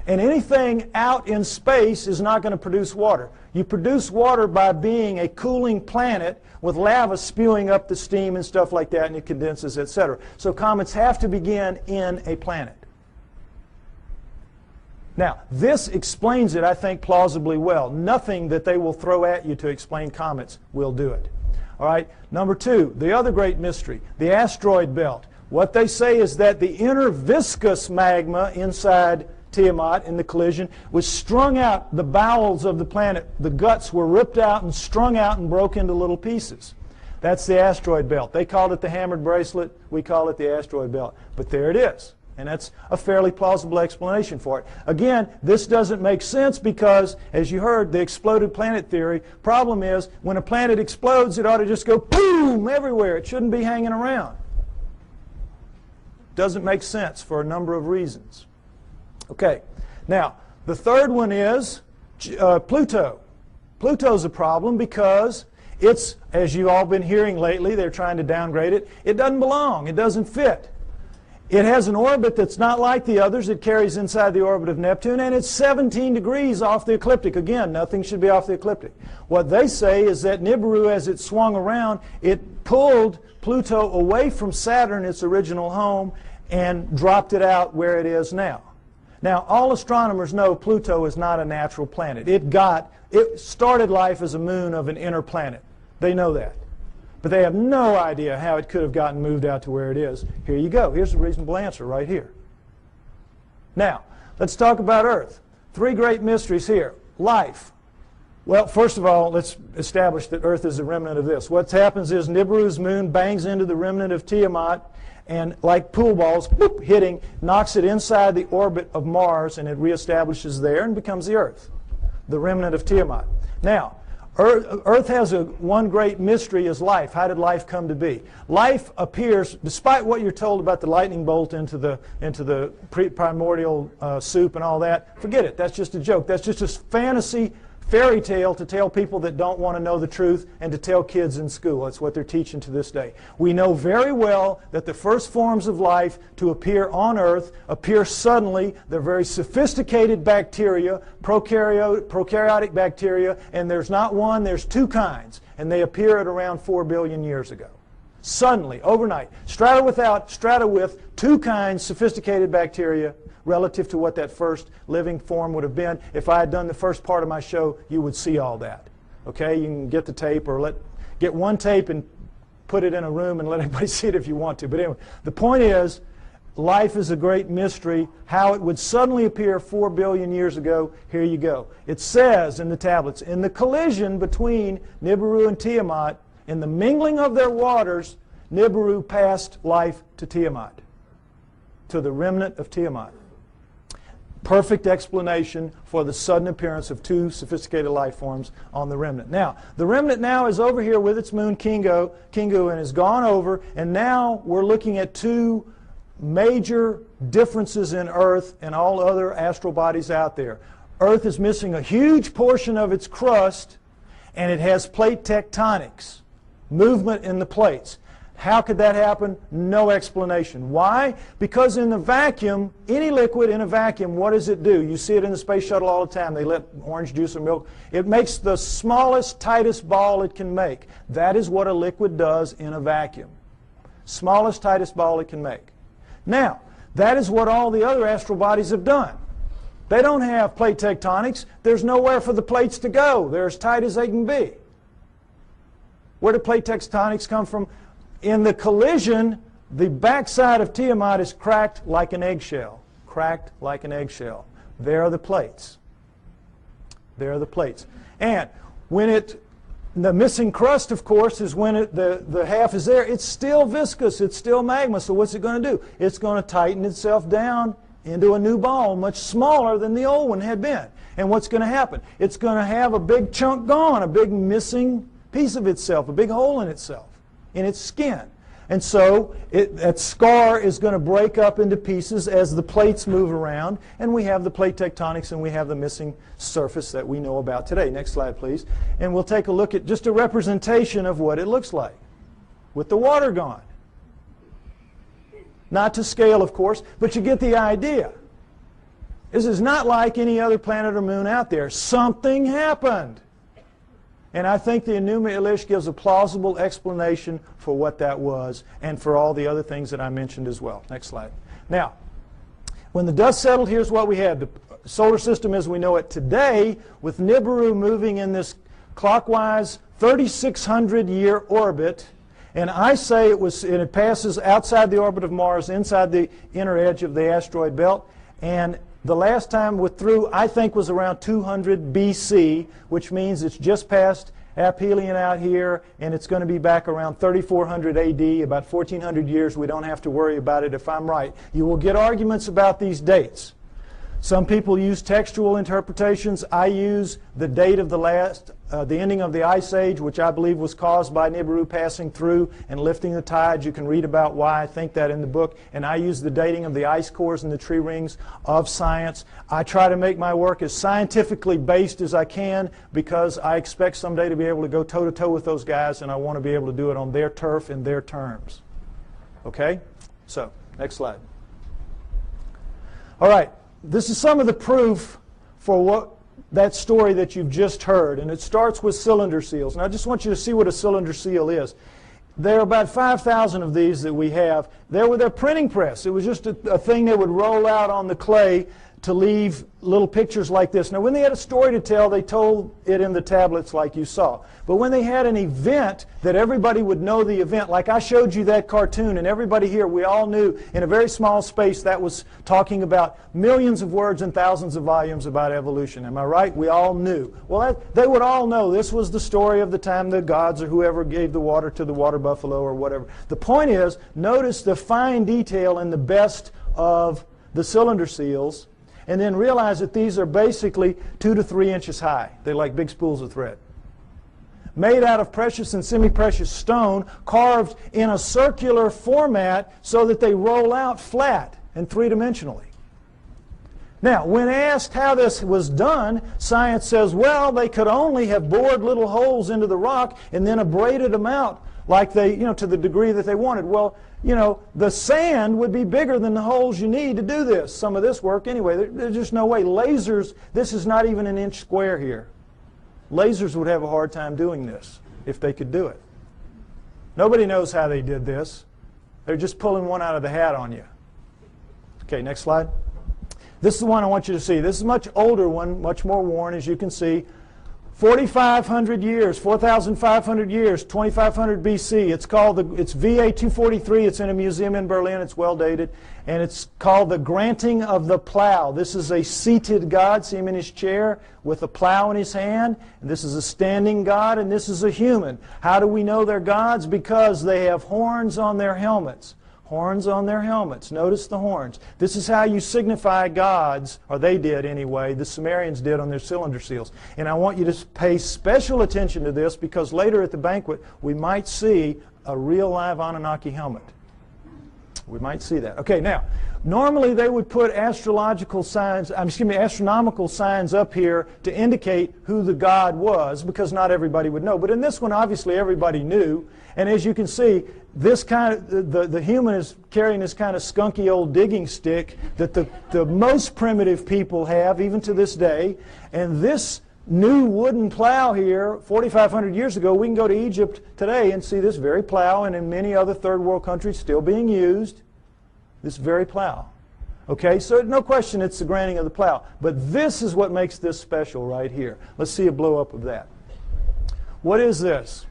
And anything out in space is not going to produce water. You produce water by being a cooling planet with lava spewing up the steam and stuff like that, and it condenses, etc. So comets have to begin in a planet. Now, this explains it, I think, plausibly well. Nothing that they will throw at you to explain comets will do it. All right. Number 2, the other great mystery, the asteroid belt. What they say is that the inner viscous magma inside Tiamat in the collision was strung out the bowels of the planet. The guts were ripped out and strung out and broke into little pieces. That's the asteroid belt. They called it the hammered bracelet. We call it the asteroid belt. But there it is. And that's a fairly plausible explanation for it. Again, this doesn't make sense because, as you heard, the exploded planet theory. Problem is, when a planet explodes, it ought to just go boom everywhere. It shouldn't be hanging around. Doesn't make sense for a number of reasons. Okay, now, the third one is Pluto. Pluto's a problem because it's, as you've all been hearing lately, they're trying to downgrade it. It doesn't belong. It doesn't fit. It has an orbit that's not like the others. It carries inside the orbit of Neptune, and it's 17 degrees off the ecliptic. Again, nothing should be off the ecliptic. What they say is that Nibiru, as it swung around, it pulled Pluto away from Saturn, its original home, and dropped it out where it is now. Now, all astronomers know Pluto is not a natural planet. It started life as a moon of an inner planet. They know that. But they have no idea how it could have gotten moved out to where it is. Here you go. Here's a reasonable answer right here. Now, let's talk about Earth. Three great mysteries here. Life. Well, first of all, let's establish that Earth is a remnant of this. What happens is Nibiru's moon bangs into the remnant of Tiamat, and like pool balls, boop, hitting, knocks it inside the orbit of Mars, and it reestablishes there and becomes the Earth, the remnant of Tiamat. Now, Earth has one great mystery is life. How did life come to be? Life appears, despite what you're told about the lightning bolt into the primordial soup and all that, forget it. That's just a joke. That's just a fantasy fairy tale to tell people that don't want to know the truth and to tell kids in school. That's what they're teaching to this day. We know very well that the first forms of life to appear on Earth appear suddenly. They're very sophisticated bacteria, prokaryotic bacteria, and there's not one, there's two kinds, and they appear at around 4 billion years ago. Suddenly, overnight, strata with two kinds, sophisticated bacteria, relative to what that first living form would have been. If I had done the first part of my show, you would see all that. Okay, you can get the tape or get one tape and put it in a room and let everybody see it if you want to. But anyway, the point is, life is a great mystery. How it would suddenly appear 4 billion years ago, here you go. It says in the tablets, in the collision between Nibiru and Tiamat, in the mingling of their waters, Nibiru passed life to Tiamat, to the remnant of Tiamat. Perfect explanation for the sudden appearance of two sophisticated life forms on the remnant. Now, the remnant now is over here with its moon Kingu, and has gone over, and now we're looking at two major differences in Earth and all other astral bodies out there. Earth is missing a huge portion of its crust, and it has plate tectonics, movement in the plates. How could that happen? No explanation. Why? Because in the vacuum, any liquid in a vacuum, what does it do? You see it in the space shuttle all the time. They let orange juice or milk. It makes the smallest, tightest ball it can make. That is what a liquid does in a vacuum. Smallest, tightest ball it can make. Now, that is what all the other astral bodies have done. They don't have plate tectonics. There's nowhere for the plates to go. They're as tight as they can be. Where do plate tectonics come from? In the collision, the backside of Tiamat is cracked like an eggshell. Cracked like an eggshell. There are the plates. There are the plates. And when the missing crust, of course, is when the half is there. It's still viscous. It's still magma. So what's it going to do? It's going to tighten itself down into a new ball, much smaller than the old one had been. And what's going to happen? It's going to have a big chunk gone, a big missing piece of itself, a big hole in itself, in its skin. And so that scar is going to break up into pieces as the plates move around, and we have the plate tectonics and we have the missing surface that we know about today. Next slide, please. And we'll take a look at just a representation of what it looks like with the water gone. Not to scale, of course, but you get the idea. This is not like any other planet or moon out there. Something happened. And I think the Enuma Elish gives a plausible explanation for what that was and for all the other things that I mentioned as well. Next slide. Now, when the dust settled, here's what we had. The solar system as we know it today, with Nibiru moving in this clockwise 3,600-year orbit. And I say it passes outside the orbit of Mars, inside the inner edge of the asteroid belt. And the last time we're through, I think, was around 200 BC, which means it's just past aphelion out here, and it's going to be back around 3400 AD, about 1400 years. We don't have to worry about it if I'm right. You will get arguments about these dates. Some people use textual interpretations. I use the date of the ending of the Ice Age, which I believe was caused by Nibiru passing through and lifting the tides. You can read about why I think that in the book. And I use the dating of the ice cores and the tree rings of science. I try to make my work as scientifically based as I can because I expect someday to be able to go toe-to-toe with those guys, and I want to be able to do it on their turf in their terms. Okay? So, next slide. All right. This is some of the proof for that story that you've just heard, and it starts with cylinder seals. And I just want you to see what a cylinder seal is. There are about 5,000 of these that we have. They're with a printing press. It was just a thing they would roll out on the clay to leave little pictures like this. Now, when they had a story to tell, they told it in the tablets like you saw. But when they had an event that everybody would know the event, like I showed you that cartoon, and everybody here, we all knew in a very small space that was talking about millions of words and thousands of volumes about evolution. Am I right? We all knew. Well, they would all know this was the story of the time the gods or whoever gave the water to the water buffalo or whatever. The point is, notice the fine detail in the best of the cylinder seals, and then realize that these are basically 2 to 3 inches high. They're like big spools of thread. Made out of precious and semi-precious stone, carved in a circular format so that they roll out flat and three-dimensionally. Now, when asked how this was done, science says, well, they could only have bored little holes into the rock and then abraded them out like they, to the degree that they wanted. Well, the sand would be bigger than the holes you need to do this, some of this work anyway. There's just no way. Lasers, this is not even an inch square here. Lasers would have a hard time doing this if they could do it. Nobody knows how they did this. They're just pulling one out of the hat on you. Okay, next slide. This is the one I want you to see. This is a much older one, much more worn, as you can see. 4,500 years, 4,500 years, 2,500 BC. It's called it's VA 243. It's in a museum in Berlin. It's well dated. And it's called the Granting of the Plow. This is a seated God. See him in his chair with a plow in his hand. And this is a standing God, and this is a human. How do we know they're gods? Because they have horns on their helmets. Horns on their helmets. Notice the horns. This is how you signify gods, or they did anyway, the Sumerians did on their cylinder seals. And I want you to pay special attention to this because later at the banquet we might see a real live Anunnaki helmet. We might see that. Okay, now, normally they would put astronomical signs up here to indicate who the god was because not everybody would know. But in this one, obviously everybody knew. And as you can see, this the human is carrying this kind of skunky old digging stick that the most primitive people have, even to this day. And this new wooden plow here, 4,500 years ago, we can go to Egypt today and see this very plow, and in many other third world countries still being used, this very plow. Okay, so no question it's the granting of the plow. But this is what makes this special right here. Let's see a blow-up of that. What is this?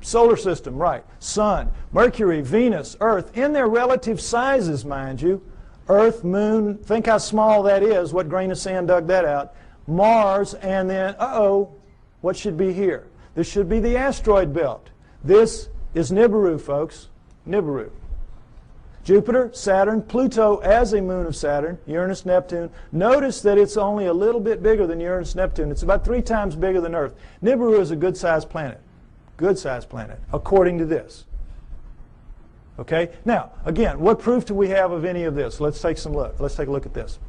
Solar system, right. Sun, Mercury, Venus, Earth, in their relative sizes, mind you. Earth, Moon, think how small that is. What grain of sand dug that out? Mars, and then, what should be here? This should be the asteroid belt. This is Nibiru, folks. Nibiru. Jupiter, Saturn, Pluto as a moon of Saturn, Uranus, Neptune. Notice that it's only a little bit bigger than Uranus, Neptune. It's about 3 times bigger than Earth. Nibiru is a good-sized planet. Good-sized planet, according to this. Okay? Now, again, what proof do we have of any of this? Let's take some look. Let's take a look at this.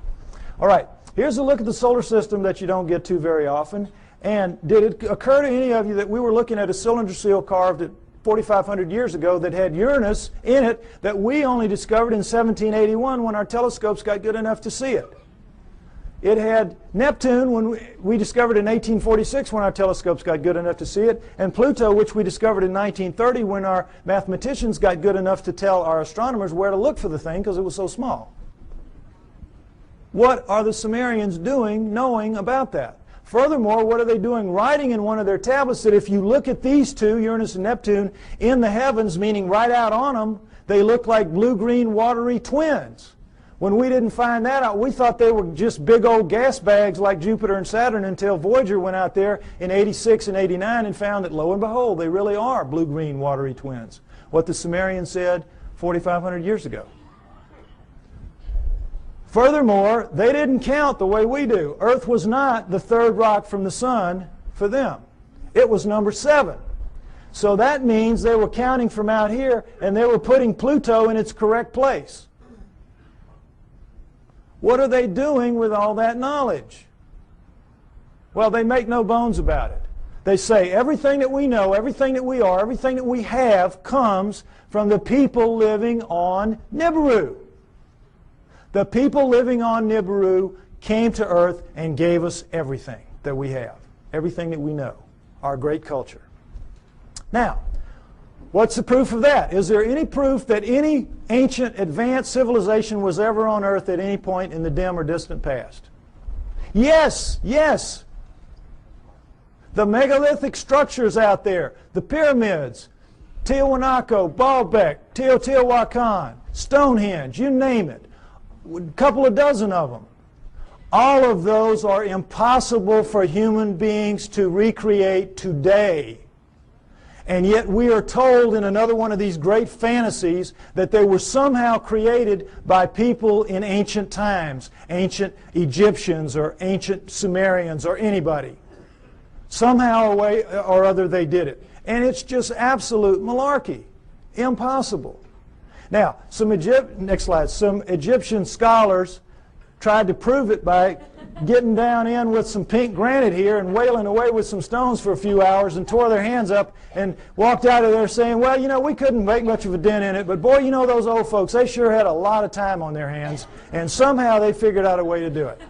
All right, here's a look at the solar system that you don't get to very often. And did it occur to any of you that we were looking at a cylinder seal carved at 4,500 years ago that had Uranus in it that we only discovered in 1781 when our telescopes got good enough to see it? It had Neptune, when we discovered in 1846 when our telescopes got good enough to see it, and Pluto, which we discovered in 1930 when our mathematicians got good enough to tell our astronomers where to look for the thing because it was so small. What are the Sumerians doing knowing about that? Furthermore, what are they doing writing in one of their tablets that if you look at these two, Uranus and Neptune, in the heavens, meaning right out on them, they look like blue-green watery twins? When we didn't find that out, we thought they were just big old gas bags like Jupiter and Saturn until Voyager went out there in 86 and 89 and found that, lo and behold, they really are blue-green watery twins. What the Sumerians said 4,500 years ago. Furthermore, they didn't count the way we do. Earth was not the third rock from the sun for them. It was number 7. So that means they were counting from out here, and they were putting Pluto in its correct place. What are they doing with all that knowledge? Well, they make no bones about it. They say everything that we know, everything that we are, everything that we have comes from the people living on Nibiru. The people living on Nibiru came to Earth and gave us everything that we have, everything that we know, our great culture. Now, what's the proof of that? Is there any proof that any ancient advanced civilization was ever on Earth at any point in the dim or distant past? Yes, yes. The megalithic structures out there, the pyramids, Tiwanaku, Baalbek, Teotihuacan, Stonehenge, you name it, a couple of dozen of them. All of those are impossible for human beings to recreate today. And yet we are told in another one of these great fantasies that they were somehow created by people in ancient times, ancient Egyptians or ancient Sumerians or anybody. Somehow or other they did it. And it's just absolute malarkey. Impossible. Now, next slide. Some Egyptian scholars tried to prove it by getting down in with some pink granite here and wailing away with some stones for a few hours and tore their hands up and walked out of there saying, well, you know, we couldn't make much of a dent in it, but boy, you know, those old folks, they sure had a lot of time on their hands, and somehow they figured out a way to do it.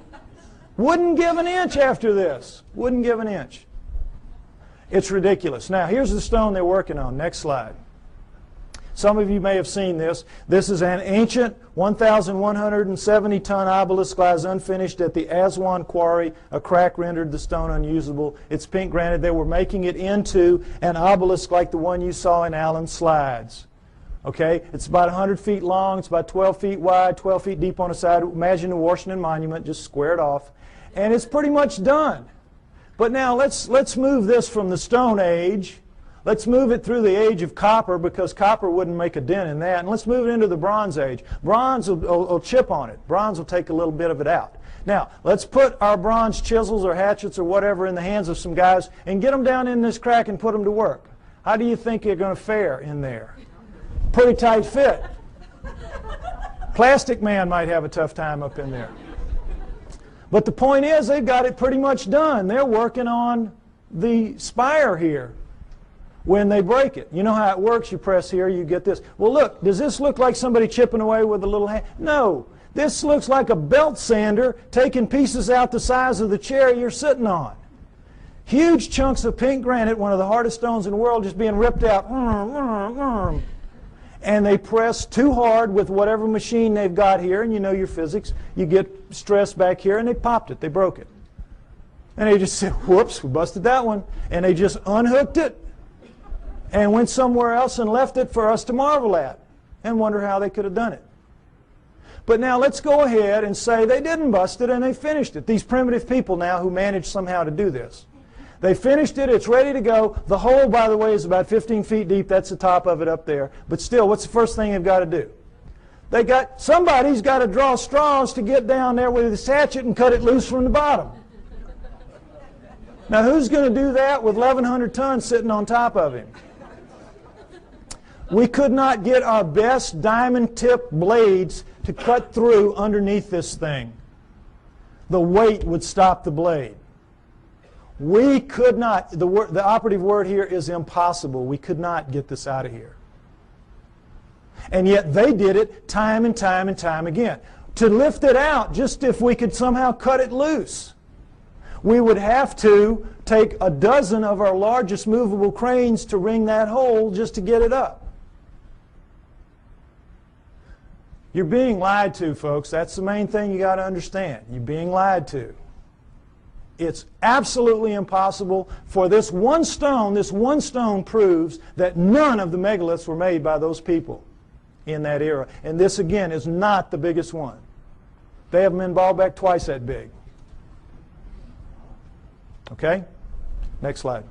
Wouldn't give an inch after this. Wouldn't give an inch. It's ridiculous. Now, here's the stone they're working on. Next slide. Some of you may have seen this. This is an ancient 1,170-ton obelisk lies unfinished at the Aswan quarry. A crack rendered the stone unusable. It's pink granite. They were making it into an obelisk like the one you saw in Allen's slides. Okay? It's about 100 feet long. It's about 12 feet wide, 12 feet deep on the side. Imagine the Washington Monument just squared off. And it's pretty much done. But now let's move this from the Stone Age. Let's move it through the age of copper, because copper wouldn't make a dent in that. And let's move it into the Bronze Age. Bronze will chip on it. Bronze will take a little bit of it out. Now, let's put our bronze chisels or hatchets or whatever in the hands of some guys and get them down in this crack and put them to work. How do you think you're going to fare in there? Pretty tight fit. Plastic Man might have a tough time up in there. But the point is, they've got it pretty much done. They're working on the spire here. When they break it, you know how it works. You press here, you get this. Well, look, does this look like somebody chipping away with a little hand? No. This looks like a belt sander taking pieces out the size of the chair you're sitting on. Huge chunks of pink granite, one of the hardest stones in the world, just being ripped out. And they press too hard with whatever machine they've got here, and you know your physics. You get stress back here, and they popped it. They broke it. And they just said, whoops, we busted that one. And they just unhooked it and went somewhere else and left it for us to marvel at and wonder how they could have done it. But now let's go ahead and say they didn't bust it and they finished it. These primitive people now who managed somehow to do this. They finished it. It's ready to go. The hole, by the way, is about 15 feet deep. That's the top of it up there. But still, what's the first thing they've got to do? Somebody's got to draw straws to get down there with his hatchet and cut it loose from the bottom. Now, who's going to do that with 1,100 tons sitting on top of him? We could not get our best diamond-tipped blades to cut through underneath this thing. The weight would stop the blade. We could not, the operative word here is impossible. We could not get this out of here. And yet they did it time and time and time again. To lift it out, just if we could somehow cut it loose, we would have to take a dozen of our largest movable cranes to wring that hole just to get it up. You're being lied to, folks. That's the main thing you got to understand. You're being lied to. It's absolutely impossible for this one stone proves that none of the megaliths were made by those people in that era. And this, again, is not the biggest one. They have them in Baalbek twice that big. Okay? Next slide.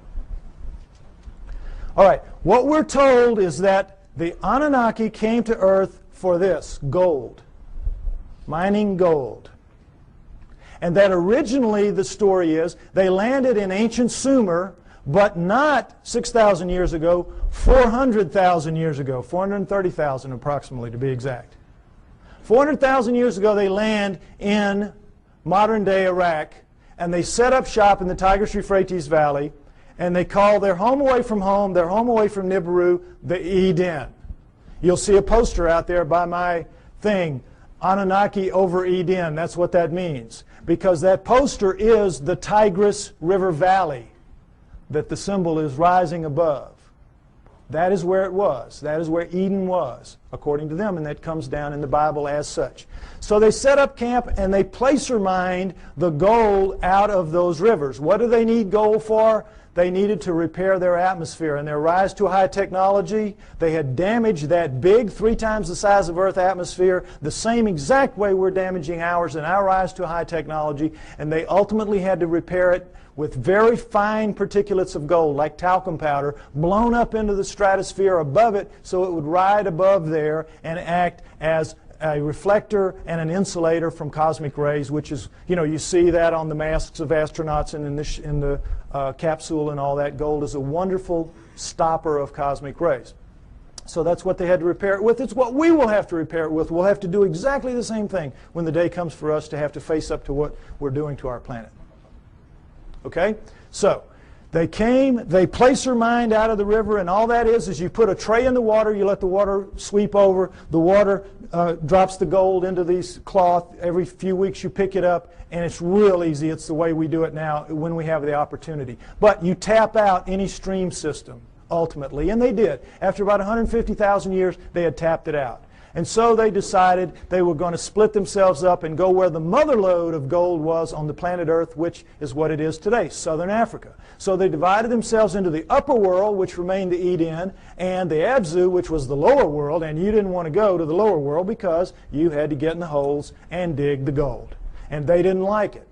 All right. What we're told is that the Anunnaki came to Earth for this, gold. mining gold. And that originally, the story is, they landed in ancient Sumer, but not 6,000 years ago, 400,000 years ago, 430,000 approximately to be exact. 400,000 years ago they land in modern-day Iraq, and they set up shop in the Tigris-Euphrates Valley, and they call their home away from home, their home away from Nibiru, the Eden. You'll see a poster out there by my thing, Anunnaki over Eden. That's what that means. Because that poster is the Tigris River Valley that the symbol is rising above. That is where it was. That is where Eden was, according to them, and that comes down in the Bible as such. So they set up camp and they placer mined the gold out of those rivers. What do they need gold for? They needed to repair their atmosphere. And their rise to high technology, they had damaged that big, 3 times the size of Earth atmosphere, the same exact way we're damaging ours in our rise to high technology, and they ultimately had to repair it with very fine particulates of gold, like talcum powder, blown up into the stratosphere above it so it would ride above there and act as a reflector and an insulator from cosmic rays, which is, you see that on the masks of astronauts and in the capsule and all that. Gold is a wonderful stopper of cosmic rays. So that's what they had to repair it with. It's what we will have to repair it with. We'll have to do exactly the same thing when the day comes for us to have to face up to what we're doing to our planet. Okay? So they came, they placer mined out of the river, and all that is you put a tray in the water, you let the water sweep over, the water drops the gold into these cloth. Every few weeks you pick it up, and it's real easy. It's the way we do it now when we have the opportunity. But you tap out any stream system, ultimately, and they did. After about 150,000 years, they had tapped it out. And so they decided they were going to split themselves up and go where the mother lode of gold was on the planet Earth, which is what it is today, southern Africa. So they divided themselves into the upper world, which remained the Eden, and the Abzu, which was the lower world, and you didn't want to go to the lower world because you had to get in the holes and dig the gold. And they didn't like it.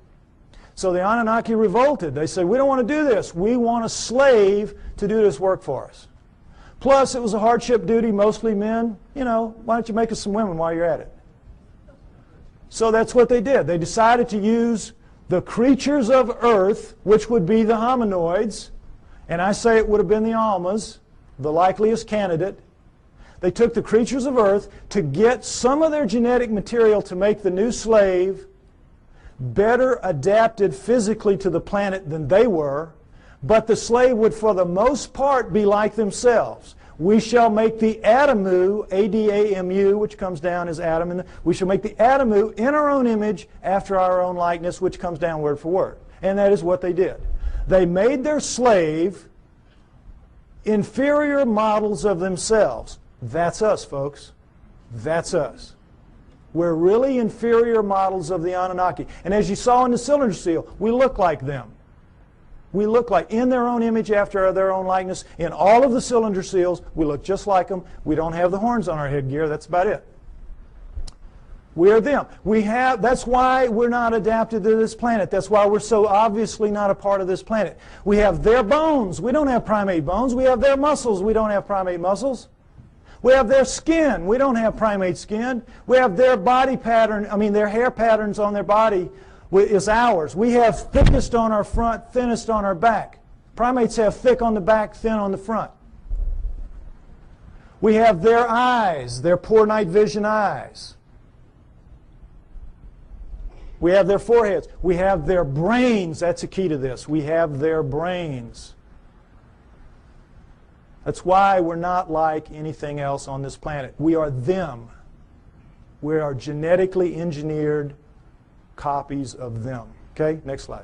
So the Anunnaki revolted. They said, we don't want to do this. We want a slave to do this work for us. Plus, it was a hardship duty, mostly men. Why don't you make us some women while you're at it? So that's what they did. They decided to use the creatures of Earth, which would be the hominoids, and I say it would have been the Almas, the likeliest candidate. They took the creatures of Earth to get some of their genetic material to make the new slave better adapted physically to the planet than they were, but the slave would for the most part be like themselves. We shall make the Adamu, A-D-A-M-U, which comes down as Adam, and we shall make the Adamu in our own image after our own likeness, which comes down word for word. And that is what they did. They made their slave inferior models of themselves. That's us, folks. That's us. We're really inferior models of the Anunnaki. And as you saw in the cylinder seal, we look like them. We look like, in their own image after their own likeness. In all of the cylinder seals, we look just like them. We don't have the horns on our headgear. That's about it. We're them. That's why we're not adapted to this planet. That's why we're so obviously not a part of this planet. We have their bones. We don't have primate bones. We have their muscles. We don't have primate muscles. We have their skin. We don't have primate skin. We have their body pattern, their hair patterns on their body is ours. We have thickest on our front, thinnest on our back. Primates have thick on the back, thin on the front. We have their eyes, their poor night vision eyes. We have their foreheads. We have their brains. That's a key to this. We have their brains. That's why we're not like anything else on this planet. We are them. We are genetically engineered copies of them. Okay, next slide.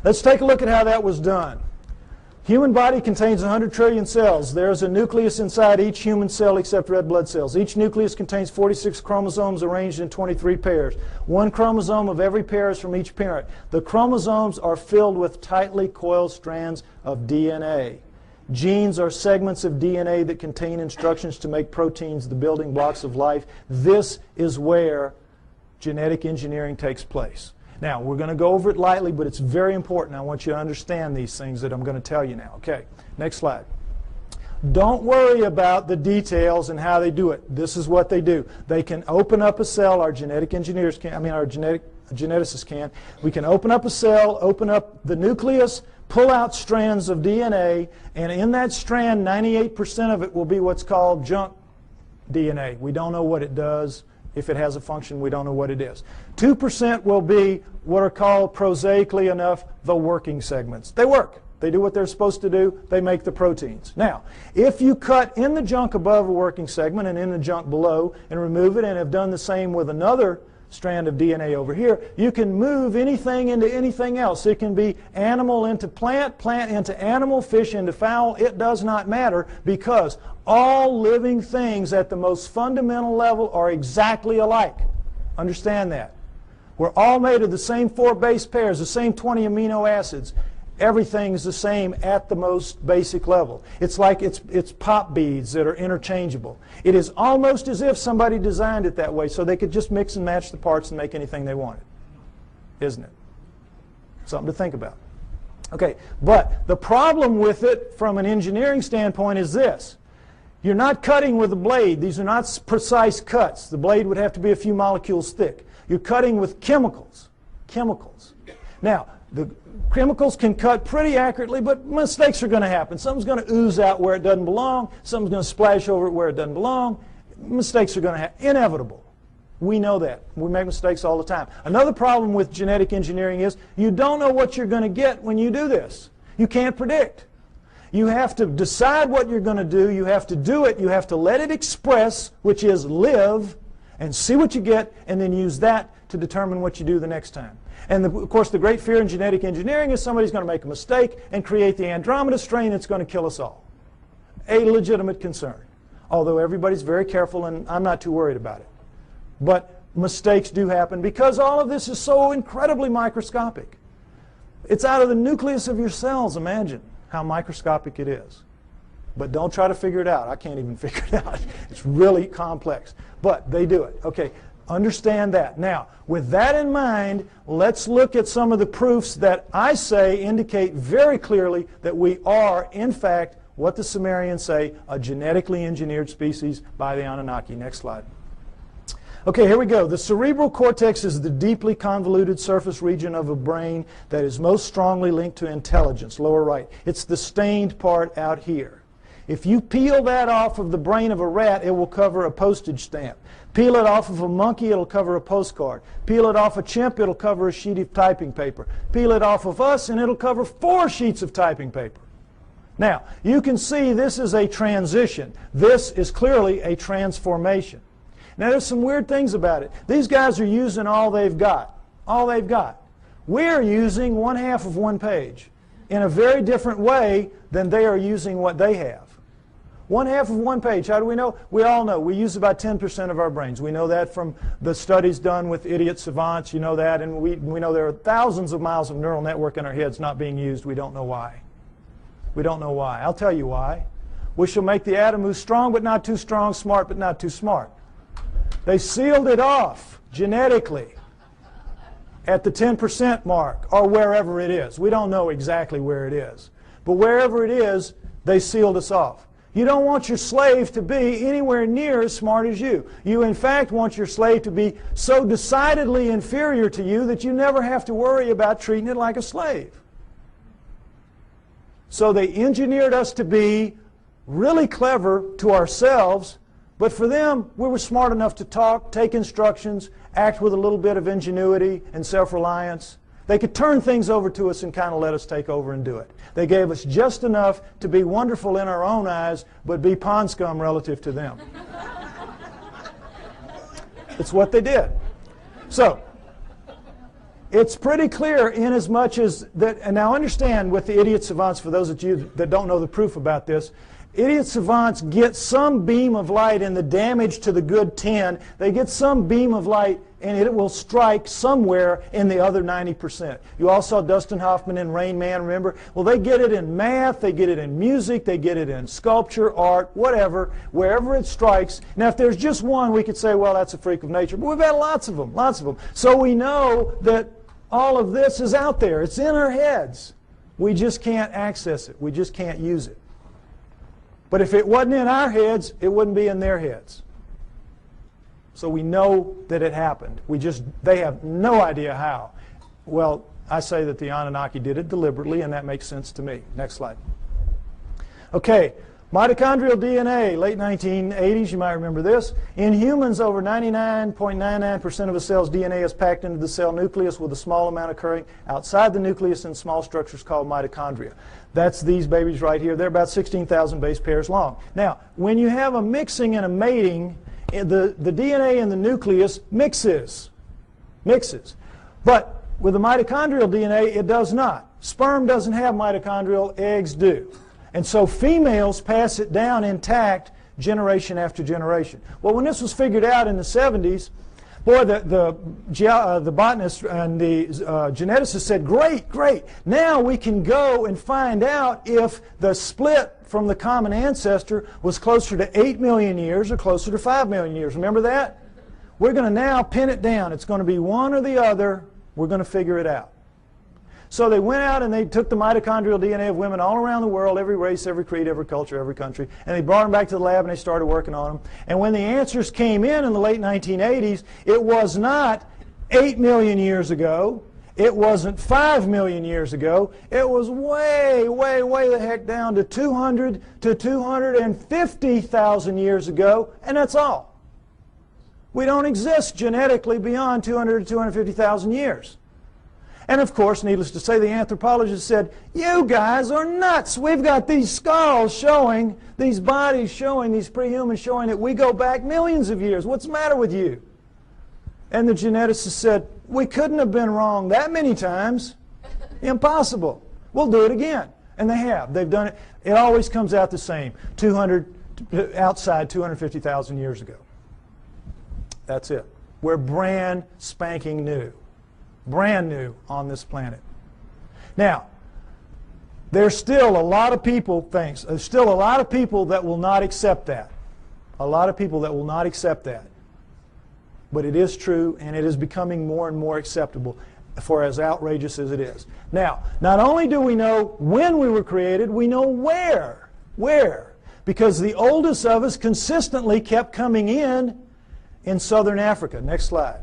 Let's take a look at how that was done. Human body contains 100 trillion cells. There's a nucleus inside each human cell except red blood cells. Each nucleus contains 46 chromosomes arranged in 23 pairs. One chromosome of every pair is from each parent. The chromosomes are filled with tightly coiled strands of DNA. Genes are segments of DNA that contain instructions to make proteins, the building blocks of life. This is where genetic engineering takes place. Now, we're going to go over it lightly, but it's very important. I want you to understand these things that I'm going to tell you now. Okay, next slide. Don't worry about the details and how they do it. This is what they do. They can open up a cell, our genetic engineers can, our geneticists can. We can open up a cell, open up the nucleus, pull out strands of DNA, and in that strand, 98% of it will be what's called junk DNA. We don't know what it does. If it has a function, we don't know what it is. 2% will be what are called, prosaically enough, the working segments. They work. They do what they're supposed to do. They make the proteins. Now, if you cut in the junk above a working segment and in the junk below and remove it and have done the same with another strand of DNA over here, you can move anything into anything else. It can be animal into plant, plant into animal, fish into fowl. It does not matter, because all living things at the most fundamental level are exactly alike. Understand that. We're all made of the same 4 base pairs, the same 20 amino acids. Everything's the same at the most basic level. It's like it's pop beads that are interchangeable. It is almost as if somebody designed it that way so they could just mix and match the parts and make anything they wanted. Isn't it? Something to think about. Okay, but the problem with it from an engineering standpoint is this. You're not cutting with a blade. These are not precise cuts. The blade would have to be a few molecules thick. You're cutting with chemicals. Chemicals. Now, the chemicals can cut pretty accurately, but mistakes are going to happen. Something's going to ooze out where it doesn't belong. Something's going to splash over it where it doesn't belong. Mistakes are going to happen. Inevitable. We know that. We make mistakes all the time. Another problem with genetic engineering is you don't know what you're going to get when you do this. You can't predict. You have to decide what you're going to do. You have to do it. You have to let it express, which is live, and see what you get, and then use that to determine what you do the next time. And of course, the great fear in genetic engineering is somebody's going to make a mistake and create the Andromeda strain that's going to kill us all. A legitimate concern. Although everybody's very careful, and I'm not too worried about it. But mistakes do happen because all of this is so incredibly microscopic. It's out of the nucleus of your cells. Imagine how microscopic it is. But don't try to figure it out. I can't even figure it out. It's really complex. But they do it. Okay. Understand that. Now, with that in mind, let's look at some of the proofs that I say indicate very clearly that we are, in fact, what the Sumerians say, a genetically engineered species by the Anunnaki. Next slide. Okay, here we go. The cerebral cortex is the deeply convoluted surface region of a brain that is most strongly linked to intelligence, lower right. It's the stained part out here. If you peel that off of the brain of a rat, it will cover a postage stamp. Peel it off of a monkey, it'll cover a postcard. Peel it off a chimp, it'll cover a sheet of typing paper. Peel it off of us, and it'll cover 4 sheets of typing paper. Now, you can see this is a transition. This is clearly a transformation. Now, there's some weird things about it. These guys are using all they've got. All they've got. We're using 1/2 of 1 page in a very different way than they are using what they have. 1/2 of 1 page. How do we know? We all know. We use about 10% of our brains. We know that from the studies done with idiot savants. You know that. And we know there are thousands of miles of neural network in our heads not being used. We don't know why. We don't know why. I'll tell you why. We shall make the atom who's strong but not too strong, smart but not too smart. They sealed it off genetically at the 10% mark or wherever it is. We don't know exactly where it is. But wherever it is, they sealed us off. You don't want your slave to be anywhere near as smart as you. You, in fact, want your slave to be so decidedly inferior to you that you never have to worry about treating it like a slave. So they engineered us to be really clever to ourselves, but for them, we were smart enough to talk, take instructions, act with a little bit of ingenuity and self-reliance. They could turn things over to us and kind of let us take over and do it. They gave us just enough to be wonderful in our own eyes, but be pond scum relative to them. It's what they did. So, it's pretty clear in as much as that, and now understand with the idiot savants, for those of you that don't know the proof about this, idiot savants get some beam of light in the damage to the good 10. They get some beam of light and it will strike somewhere in the other 90%. You all saw Dustin Hoffman in Rain Man, remember? Well, they get it in math, they get it in music, they get it in sculpture, art, whatever, wherever it strikes. Now, if there's just one, we could say, well, that's a freak of nature. But we've had lots of them, lots of them. So we know that all of this is out there. It's in our heads. We just can't access it. We just can't use it. But if it wasn't in our heads, it wouldn't be in their heads. So we know that it happened. They have no idea how. Well, I say that the Anunnaki did it deliberately, and that makes sense to me. Next slide. Okay, mitochondrial DNA, late 1980s, you might remember this. In humans, over 99.99% of a cell's DNA is packed into the cell nucleus, with a small amount occurring outside the nucleus in small structures called mitochondria. That's these babies right here. They're about 16,000 base pairs long. Now, when you have a mixing and a mating, the DNA in the nucleus mixes. But with the mitochondrial DNA, it does not. Sperm doesn't have mitochondrial, eggs do. And so females pass it down intact generation after generation. Well, when this was figured out in the 70s, boy, the botanists and the geneticists said, great, now we can go and find out if the split from the common ancestor was closer to 8 million years or closer to 5 million years. Remember that? We're going to now pin it down. It's going to be one or the other. We're going to figure it out. So they went out and they took the mitochondrial DNA of women all around the world, every race, every creed, every culture, every country, and they brought them back to the lab and they started working on them. And when the answers came in the late 1980s, it was not 8 million years ago. It wasn't 5 million years ago. It was way the heck down to 200 to 250,000 years ago, and that's all. We don't exist genetically beyond 200 to 250,000 years. And of course, needless to say, the anthropologists said, you guys are nuts. We've got these skulls showing, these bodies showing, these prehumans showing that we go back millions of years. What's the matter with you? And the geneticists said, we couldn't have been wrong that many times. Impossible. We'll do it again. And they have. They've done it. It always comes out the same. Outside 250,000 years ago. That's it. We're brand spanking new. Brand new on this planet. Now, there's still a lot of people, there's still a lot of people that will not accept that. A lot of people that will not accept that. But it is true, and it is becoming more and more acceptable, for as outrageous as it is. Now, not only do we know when we were created, we know where. Where? Because the oldest of us consistently kept coming in southern Africa. Next slide.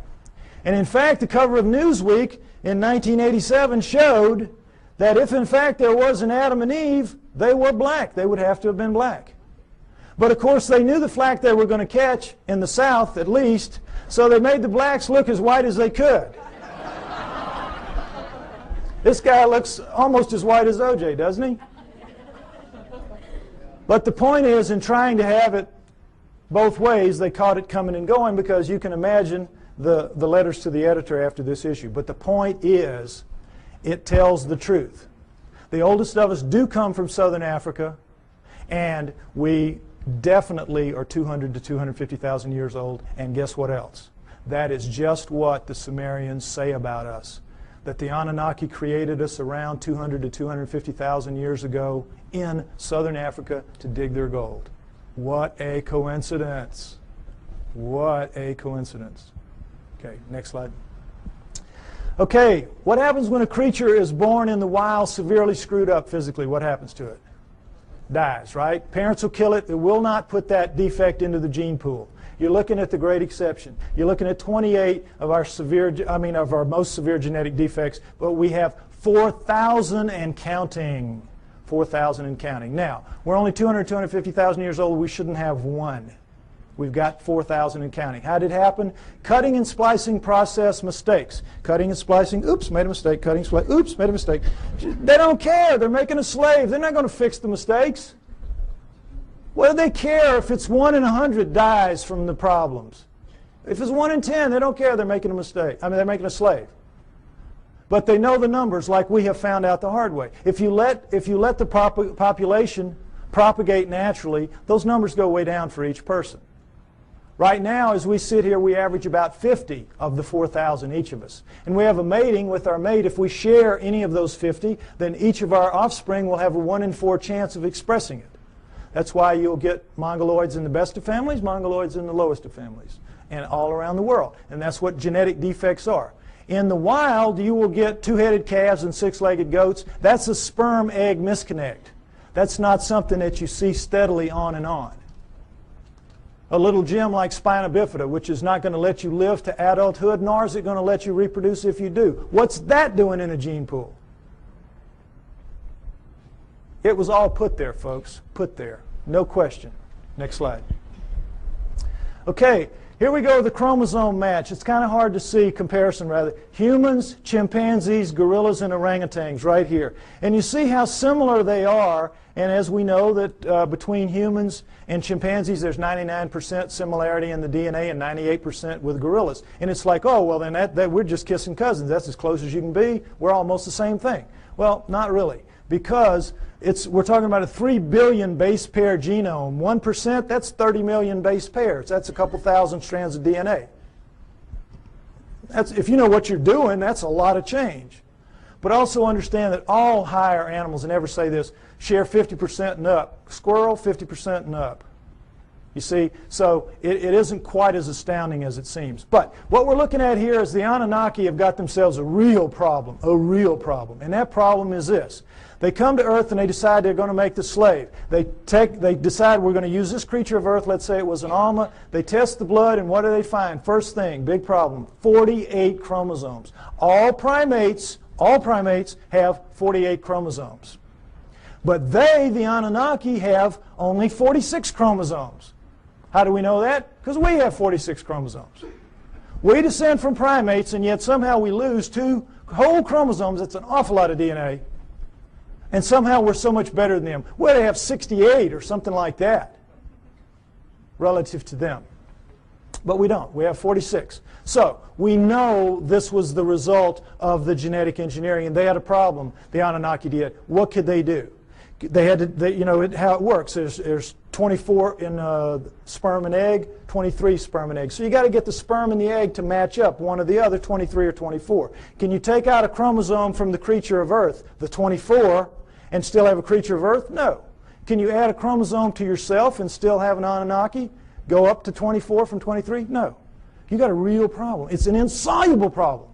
And in fact, the cover of Newsweek in 1987 showed that if in fact there was an Adam and Eve, they were black. They would have to have been black. But of course they knew the flack they were going to catch, in the South at least, so they made the blacks look as white as they could. This guy looks almost as white as OJ, doesn't he? But the point is, in trying to have it both ways, they caught it coming and going, because you can imagine the letters to the editor after this issue. But the point is, it tells the truth. The oldest of us do come from southern Africa, and we definitely are 200 to 250,000 years old. And guess what else? That is just what the Sumerians say about us. That the Anunnaki created us around 200 to 250,000 years ago in southern Africa to dig their gold. What a coincidence. What a coincidence. Okay, next slide. Okay, what happens when a creature is born in the wild severely screwed up physically? What happens to it? Dies, right? Parents will kill it. They will not put that defect into the gene pool. You're looking at the great exception. You're looking at 28 of our most severe genetic defects, but we have 4,000 and counting. 4,000 and counting. Now, we're only 200, 250,000 years old. We shouldn't have one. We've got 4,000 and counting. How did it happen? Cutting and splicing process mistakes. Cutting and splicing, oops, made a mistake. Cutting, splicing, oops, made a mistake. They don't care. They're making a slave. They're not going to fix the mistakes. What do they care if it's 1 in 100 dies from the problems? If it's 1 in 10, they don't care. They're making a mistake. They're making a slave. But they know the numbers, like we have found out the hard way. If you let the population propagate naturally, those numbers go way down for each person. Right now, as we sit here, we average about 50 of the 4,000 each of us. And we have a mating with our mate. If we share any of those 50, then each of our offspring will have a 1 in 4 chance of expressing it. That's why you'll get mongoloids in the best of families, mongoloids in the lowest of families, and all around the world. And that's what genetic defects are. In the wild, you will get 2-headed calves and 6-legged goats. That's a sperm-egg misconnect. That's not something that you see steadily on and on. A little gem like spina bifida, which is not going to let you live to adulthood, nor is it going to let you reproduce if you do. What's that doing in a gene pool? It was all put there, folks. Put there. No question. Next slide. Okay, here we go, the chromosome match. It's kind of hard to see, comparison rather. Humans, chimpanzees, gorillas, and orangutans right here. And you see how similar they are. And as we know that between humans and chimpanzees, there's 99% similarity in the DNA and 98% with gorillas. And it's like, oh, well, then that we're just kissing cousins. That's as close as you can be. We're almost the same thing. Well, not really, because we're talking about a 3 billion base pair genome. 1%, that's 30 million base pairs. That's a couple thousand strands of DNA. If you know what you're doing, that's a lot of change. But also understand that all higher animals, and never say this, share 50% and up. Squirrel, 50% and up. You see, so it isn't quite as astounding as it seems. But what we're looking at here is the Anunnaki have got themselves a real problem. And that problem is this. They come to Earth and they decide they're going to make the slave. They decide we're going to use this creature of Earth, let's say it was an Alma. They test the blood, and what do they find? First thing, big problem, 48 chromosomes. All primates have 48 chromosomes. But they, the Anunnaki, have only 46 chromosomes. How do we know that? Because we have 46 chromosomes. We descend from primates, and yet somehow we lose 2 whole chromosomes. That's an awful lot of DNA. And somehow we're so much better than them. Well, they have 68 or something like that relative to them. But we don't. We have 46. So we know this was the result of the genetic engineering, and they had a problem. The Anunnaki did. What could they do? They had to, you know, how it works. There's 24 in sperm and egg, 23 sperm and egg. So you got to get the sperm and the egg to match up, one or the other, 23 or 24. Can you take out a chromosome from the creature of Earth, the 24, and still have a creature of Earth? No. Can you add a chromosome to yourself and still have an Anunnaki? Go up to 24 from 23? No. You got a real problem. It's an insoluble problem.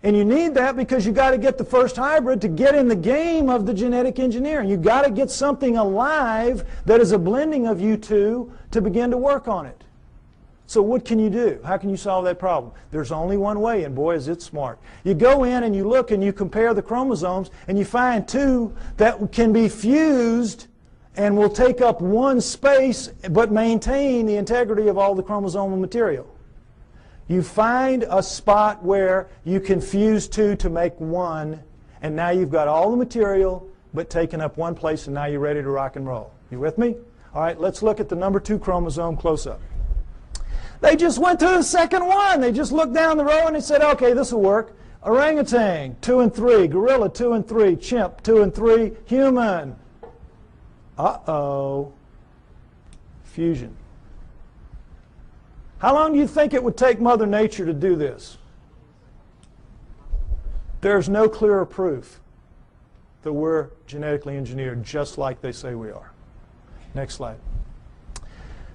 And you need that because you got to get the first hybrid to get in the game of the genetic engineering. You got to get something alive that is a blending of you two to begin to work on it. So what can you do? How can you solve that problem? There's only one way, and boy, is it smart. You go in and you look and you compare the chromosomes, and you find 2 that can be fused and will take up one space but maintain the integrity of all the chromosomal material. You find a spot where you can fuse 2 to make 1, and now you've got all the material but taken up one place, and now you're ready to rock and roll. You with me? All right, let's look at the number 2 chromosome close up. They just went to the second one. They just looked down the row and they said, okay, this will work. Orangutan, 2 and 3. Gorilla, 2 and 3. Chimp, 2 and 3. Human. Uh-oh. Fusion. How long do you think it would take Mother Nature to do this? There's no clearer proof that we're genetically engineered just like they say we are. Next slide.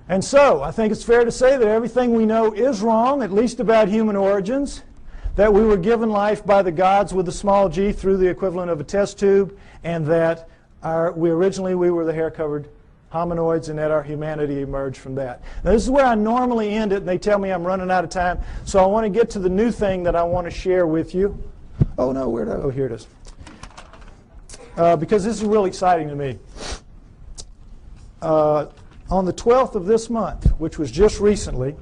And so, I think it's fair to say that everything we know is wrong, at least about human origins, that we were given life by the gods with a small g through the equivalent of a test tube, and that we were the hair-covered hominoids, and that our humanity emerged from that. Now, this is where I normally end it, and they tell me I'm running out of time, so I want to get to the new thing that I want to share with you. Oh, no, where did I? Oh, here it is. Because this is really exciting to me. On the 12th of this month, which was just recently,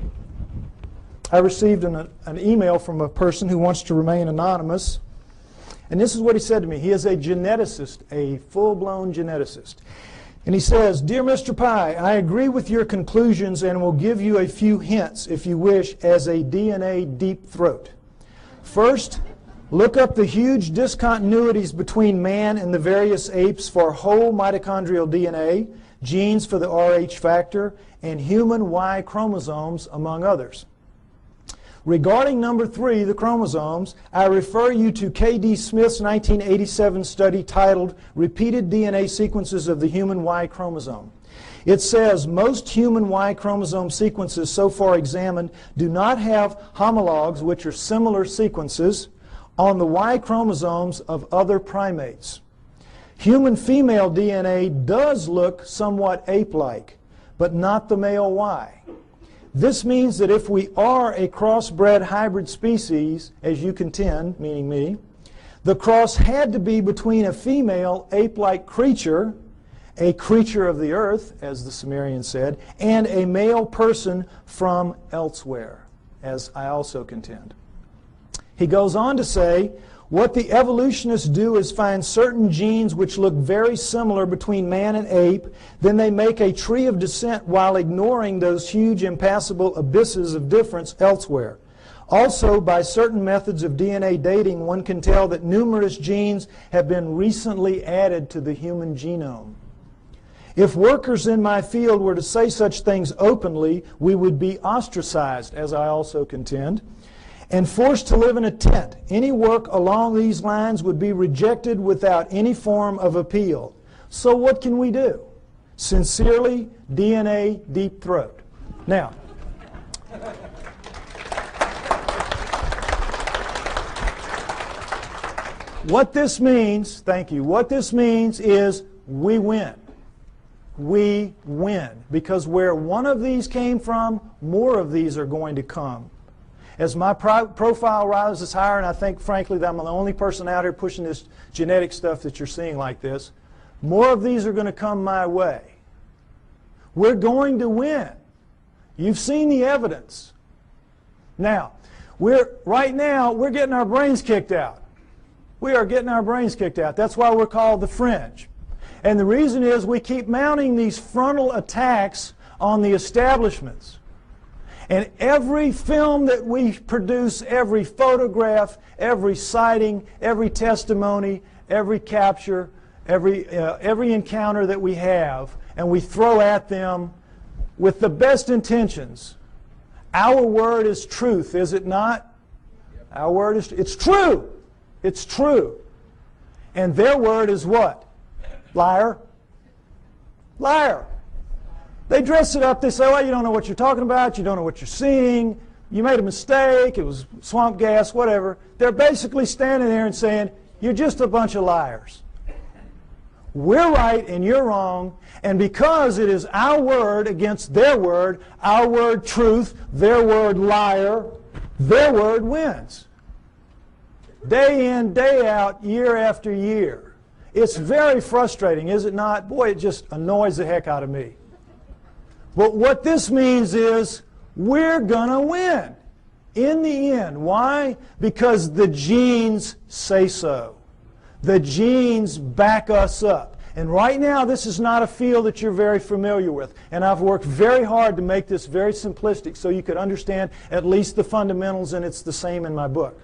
I received an email from a person who wants to remain anonymous. And this is what he said to me. He is a geneticist, a full-blown geneticist. And he says, "Dear Mr. Pi, I agree with your conclusions and will give you a few hints, if you wish, as a DNA deep throat. First, look up the huge discontinuities between man and the various apes for whole mitochondrial DNA, genes for the Rh factor, and human Y chromosomes, among others. Regarding number 3, the chromosomes, I refer you to K.D. Smith's 1987 study titled Repeated DNA Sequences of the Human Y Chromosome. It says most human Y chromosome sequences so far examined do not have homologs, which are similar sequences, on the Y chromosomes of other primates. Human female DNA does look somewhat ape-like, but not the male Y. This means that if we are a crossbred hybrid species, as you contend, meaning me, the cross had to be between a female ape-like creature, a creature of the earth, as the Sumerians said, and a male person from elsewhere, as I also contend. He goes on to say, what the evolutionists do is find certain genes which look very similar between man and ape, then they make a tree of descent while ignoring those huge impassable abysses of difference elsewhere. Also, by certain methods of DNA dating, one can tell that numerous genes have been recently added to the human genome. If workers in my field were to say such things openly, we would be ostracized, as I also contend, and forced to live in a tent. Any work along these lines would be rejected without any form of appeal. So what can we do? Sincerely, DNA Deep Throat. Now, what this means, thank you, what this means is we win. We win. Because where one of these came from, more of these are going to come. As my profile rises higher, and I think, frankly, that I'm the only person out here pushing this genetic stuff that you're seeing like this, more of these are going to come my way. We're going to win. You've seen the evidence. Now, right now, we're getting our brains kicked out. We are getting our brains kicked out. That's why we're called the fringe. And the reason is we keep mounting these frontal attacks on the establishments. And every film that we produce, every photograph, every sighting, every testimony, every capture, every encounter that we have, and we throw at them with the best intentions. Our word is truth, is it not? Our word is, it's true. It's true. And their word is what? Liar. Liar. They dress it up. They say, well, you don't know what you're talking about. You don't know what you're seeing. You made a mistake. It was swamp gas, whatever. They're basically standing there and saying, you're just a bunch of liars. We're right and you're wrong. And because it is our word against their word, our word truth, their word liar, their word wins. Day in, day out, year after year. It's very frustrating, is it not? Boy, it just annoys the heck out of me. But what this means is we're going to win in the end. Why? Because the genes say so. The genes back us up. And right now, this is not a field that you're very familiar with. And I've worked very hard to make this very simplistic so you could understand at least the fundamentals, and it's the same in my book.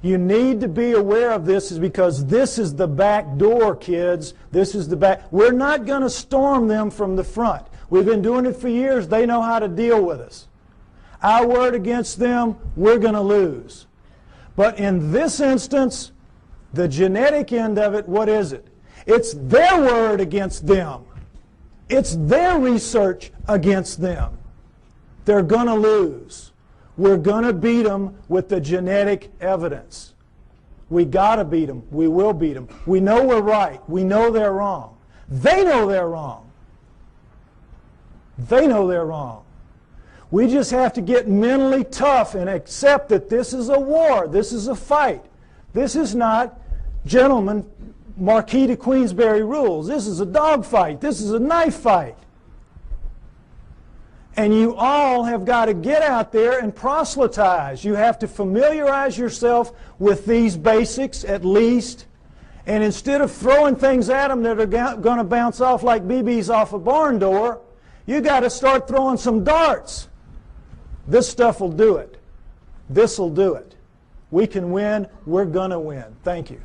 You need to be aware of this is because this is the back door, kids. This is the back. We're not going to storm them from the front. We've been doing it for years. They know how to deal with us. Our word against them, we're going to lose. But in this instance, the genetic end of it, what is it? It's their word against them. It's their research against them. They're going to lose. We're going to beat them with the genetic evidence. We got to beat them. We will beat them. We know we're right. We know they're wrong. They know they're wrong. They know they're wrong. We just have to get mentally tough and accept that this is a war. This is a fight. This is not, gentlemen, Marquis de Queensberry rules. This is a dog fight. This is a knife fight. And you all have got to get out there and proselytize. You have to familiarize yourself with these basics at least. And instead of throwing things at them that are going to bounce off like BBs off a barn door, you got to start throwing some darts. This stuff will do it. This will do it. We can win. We're going to win. Thank you.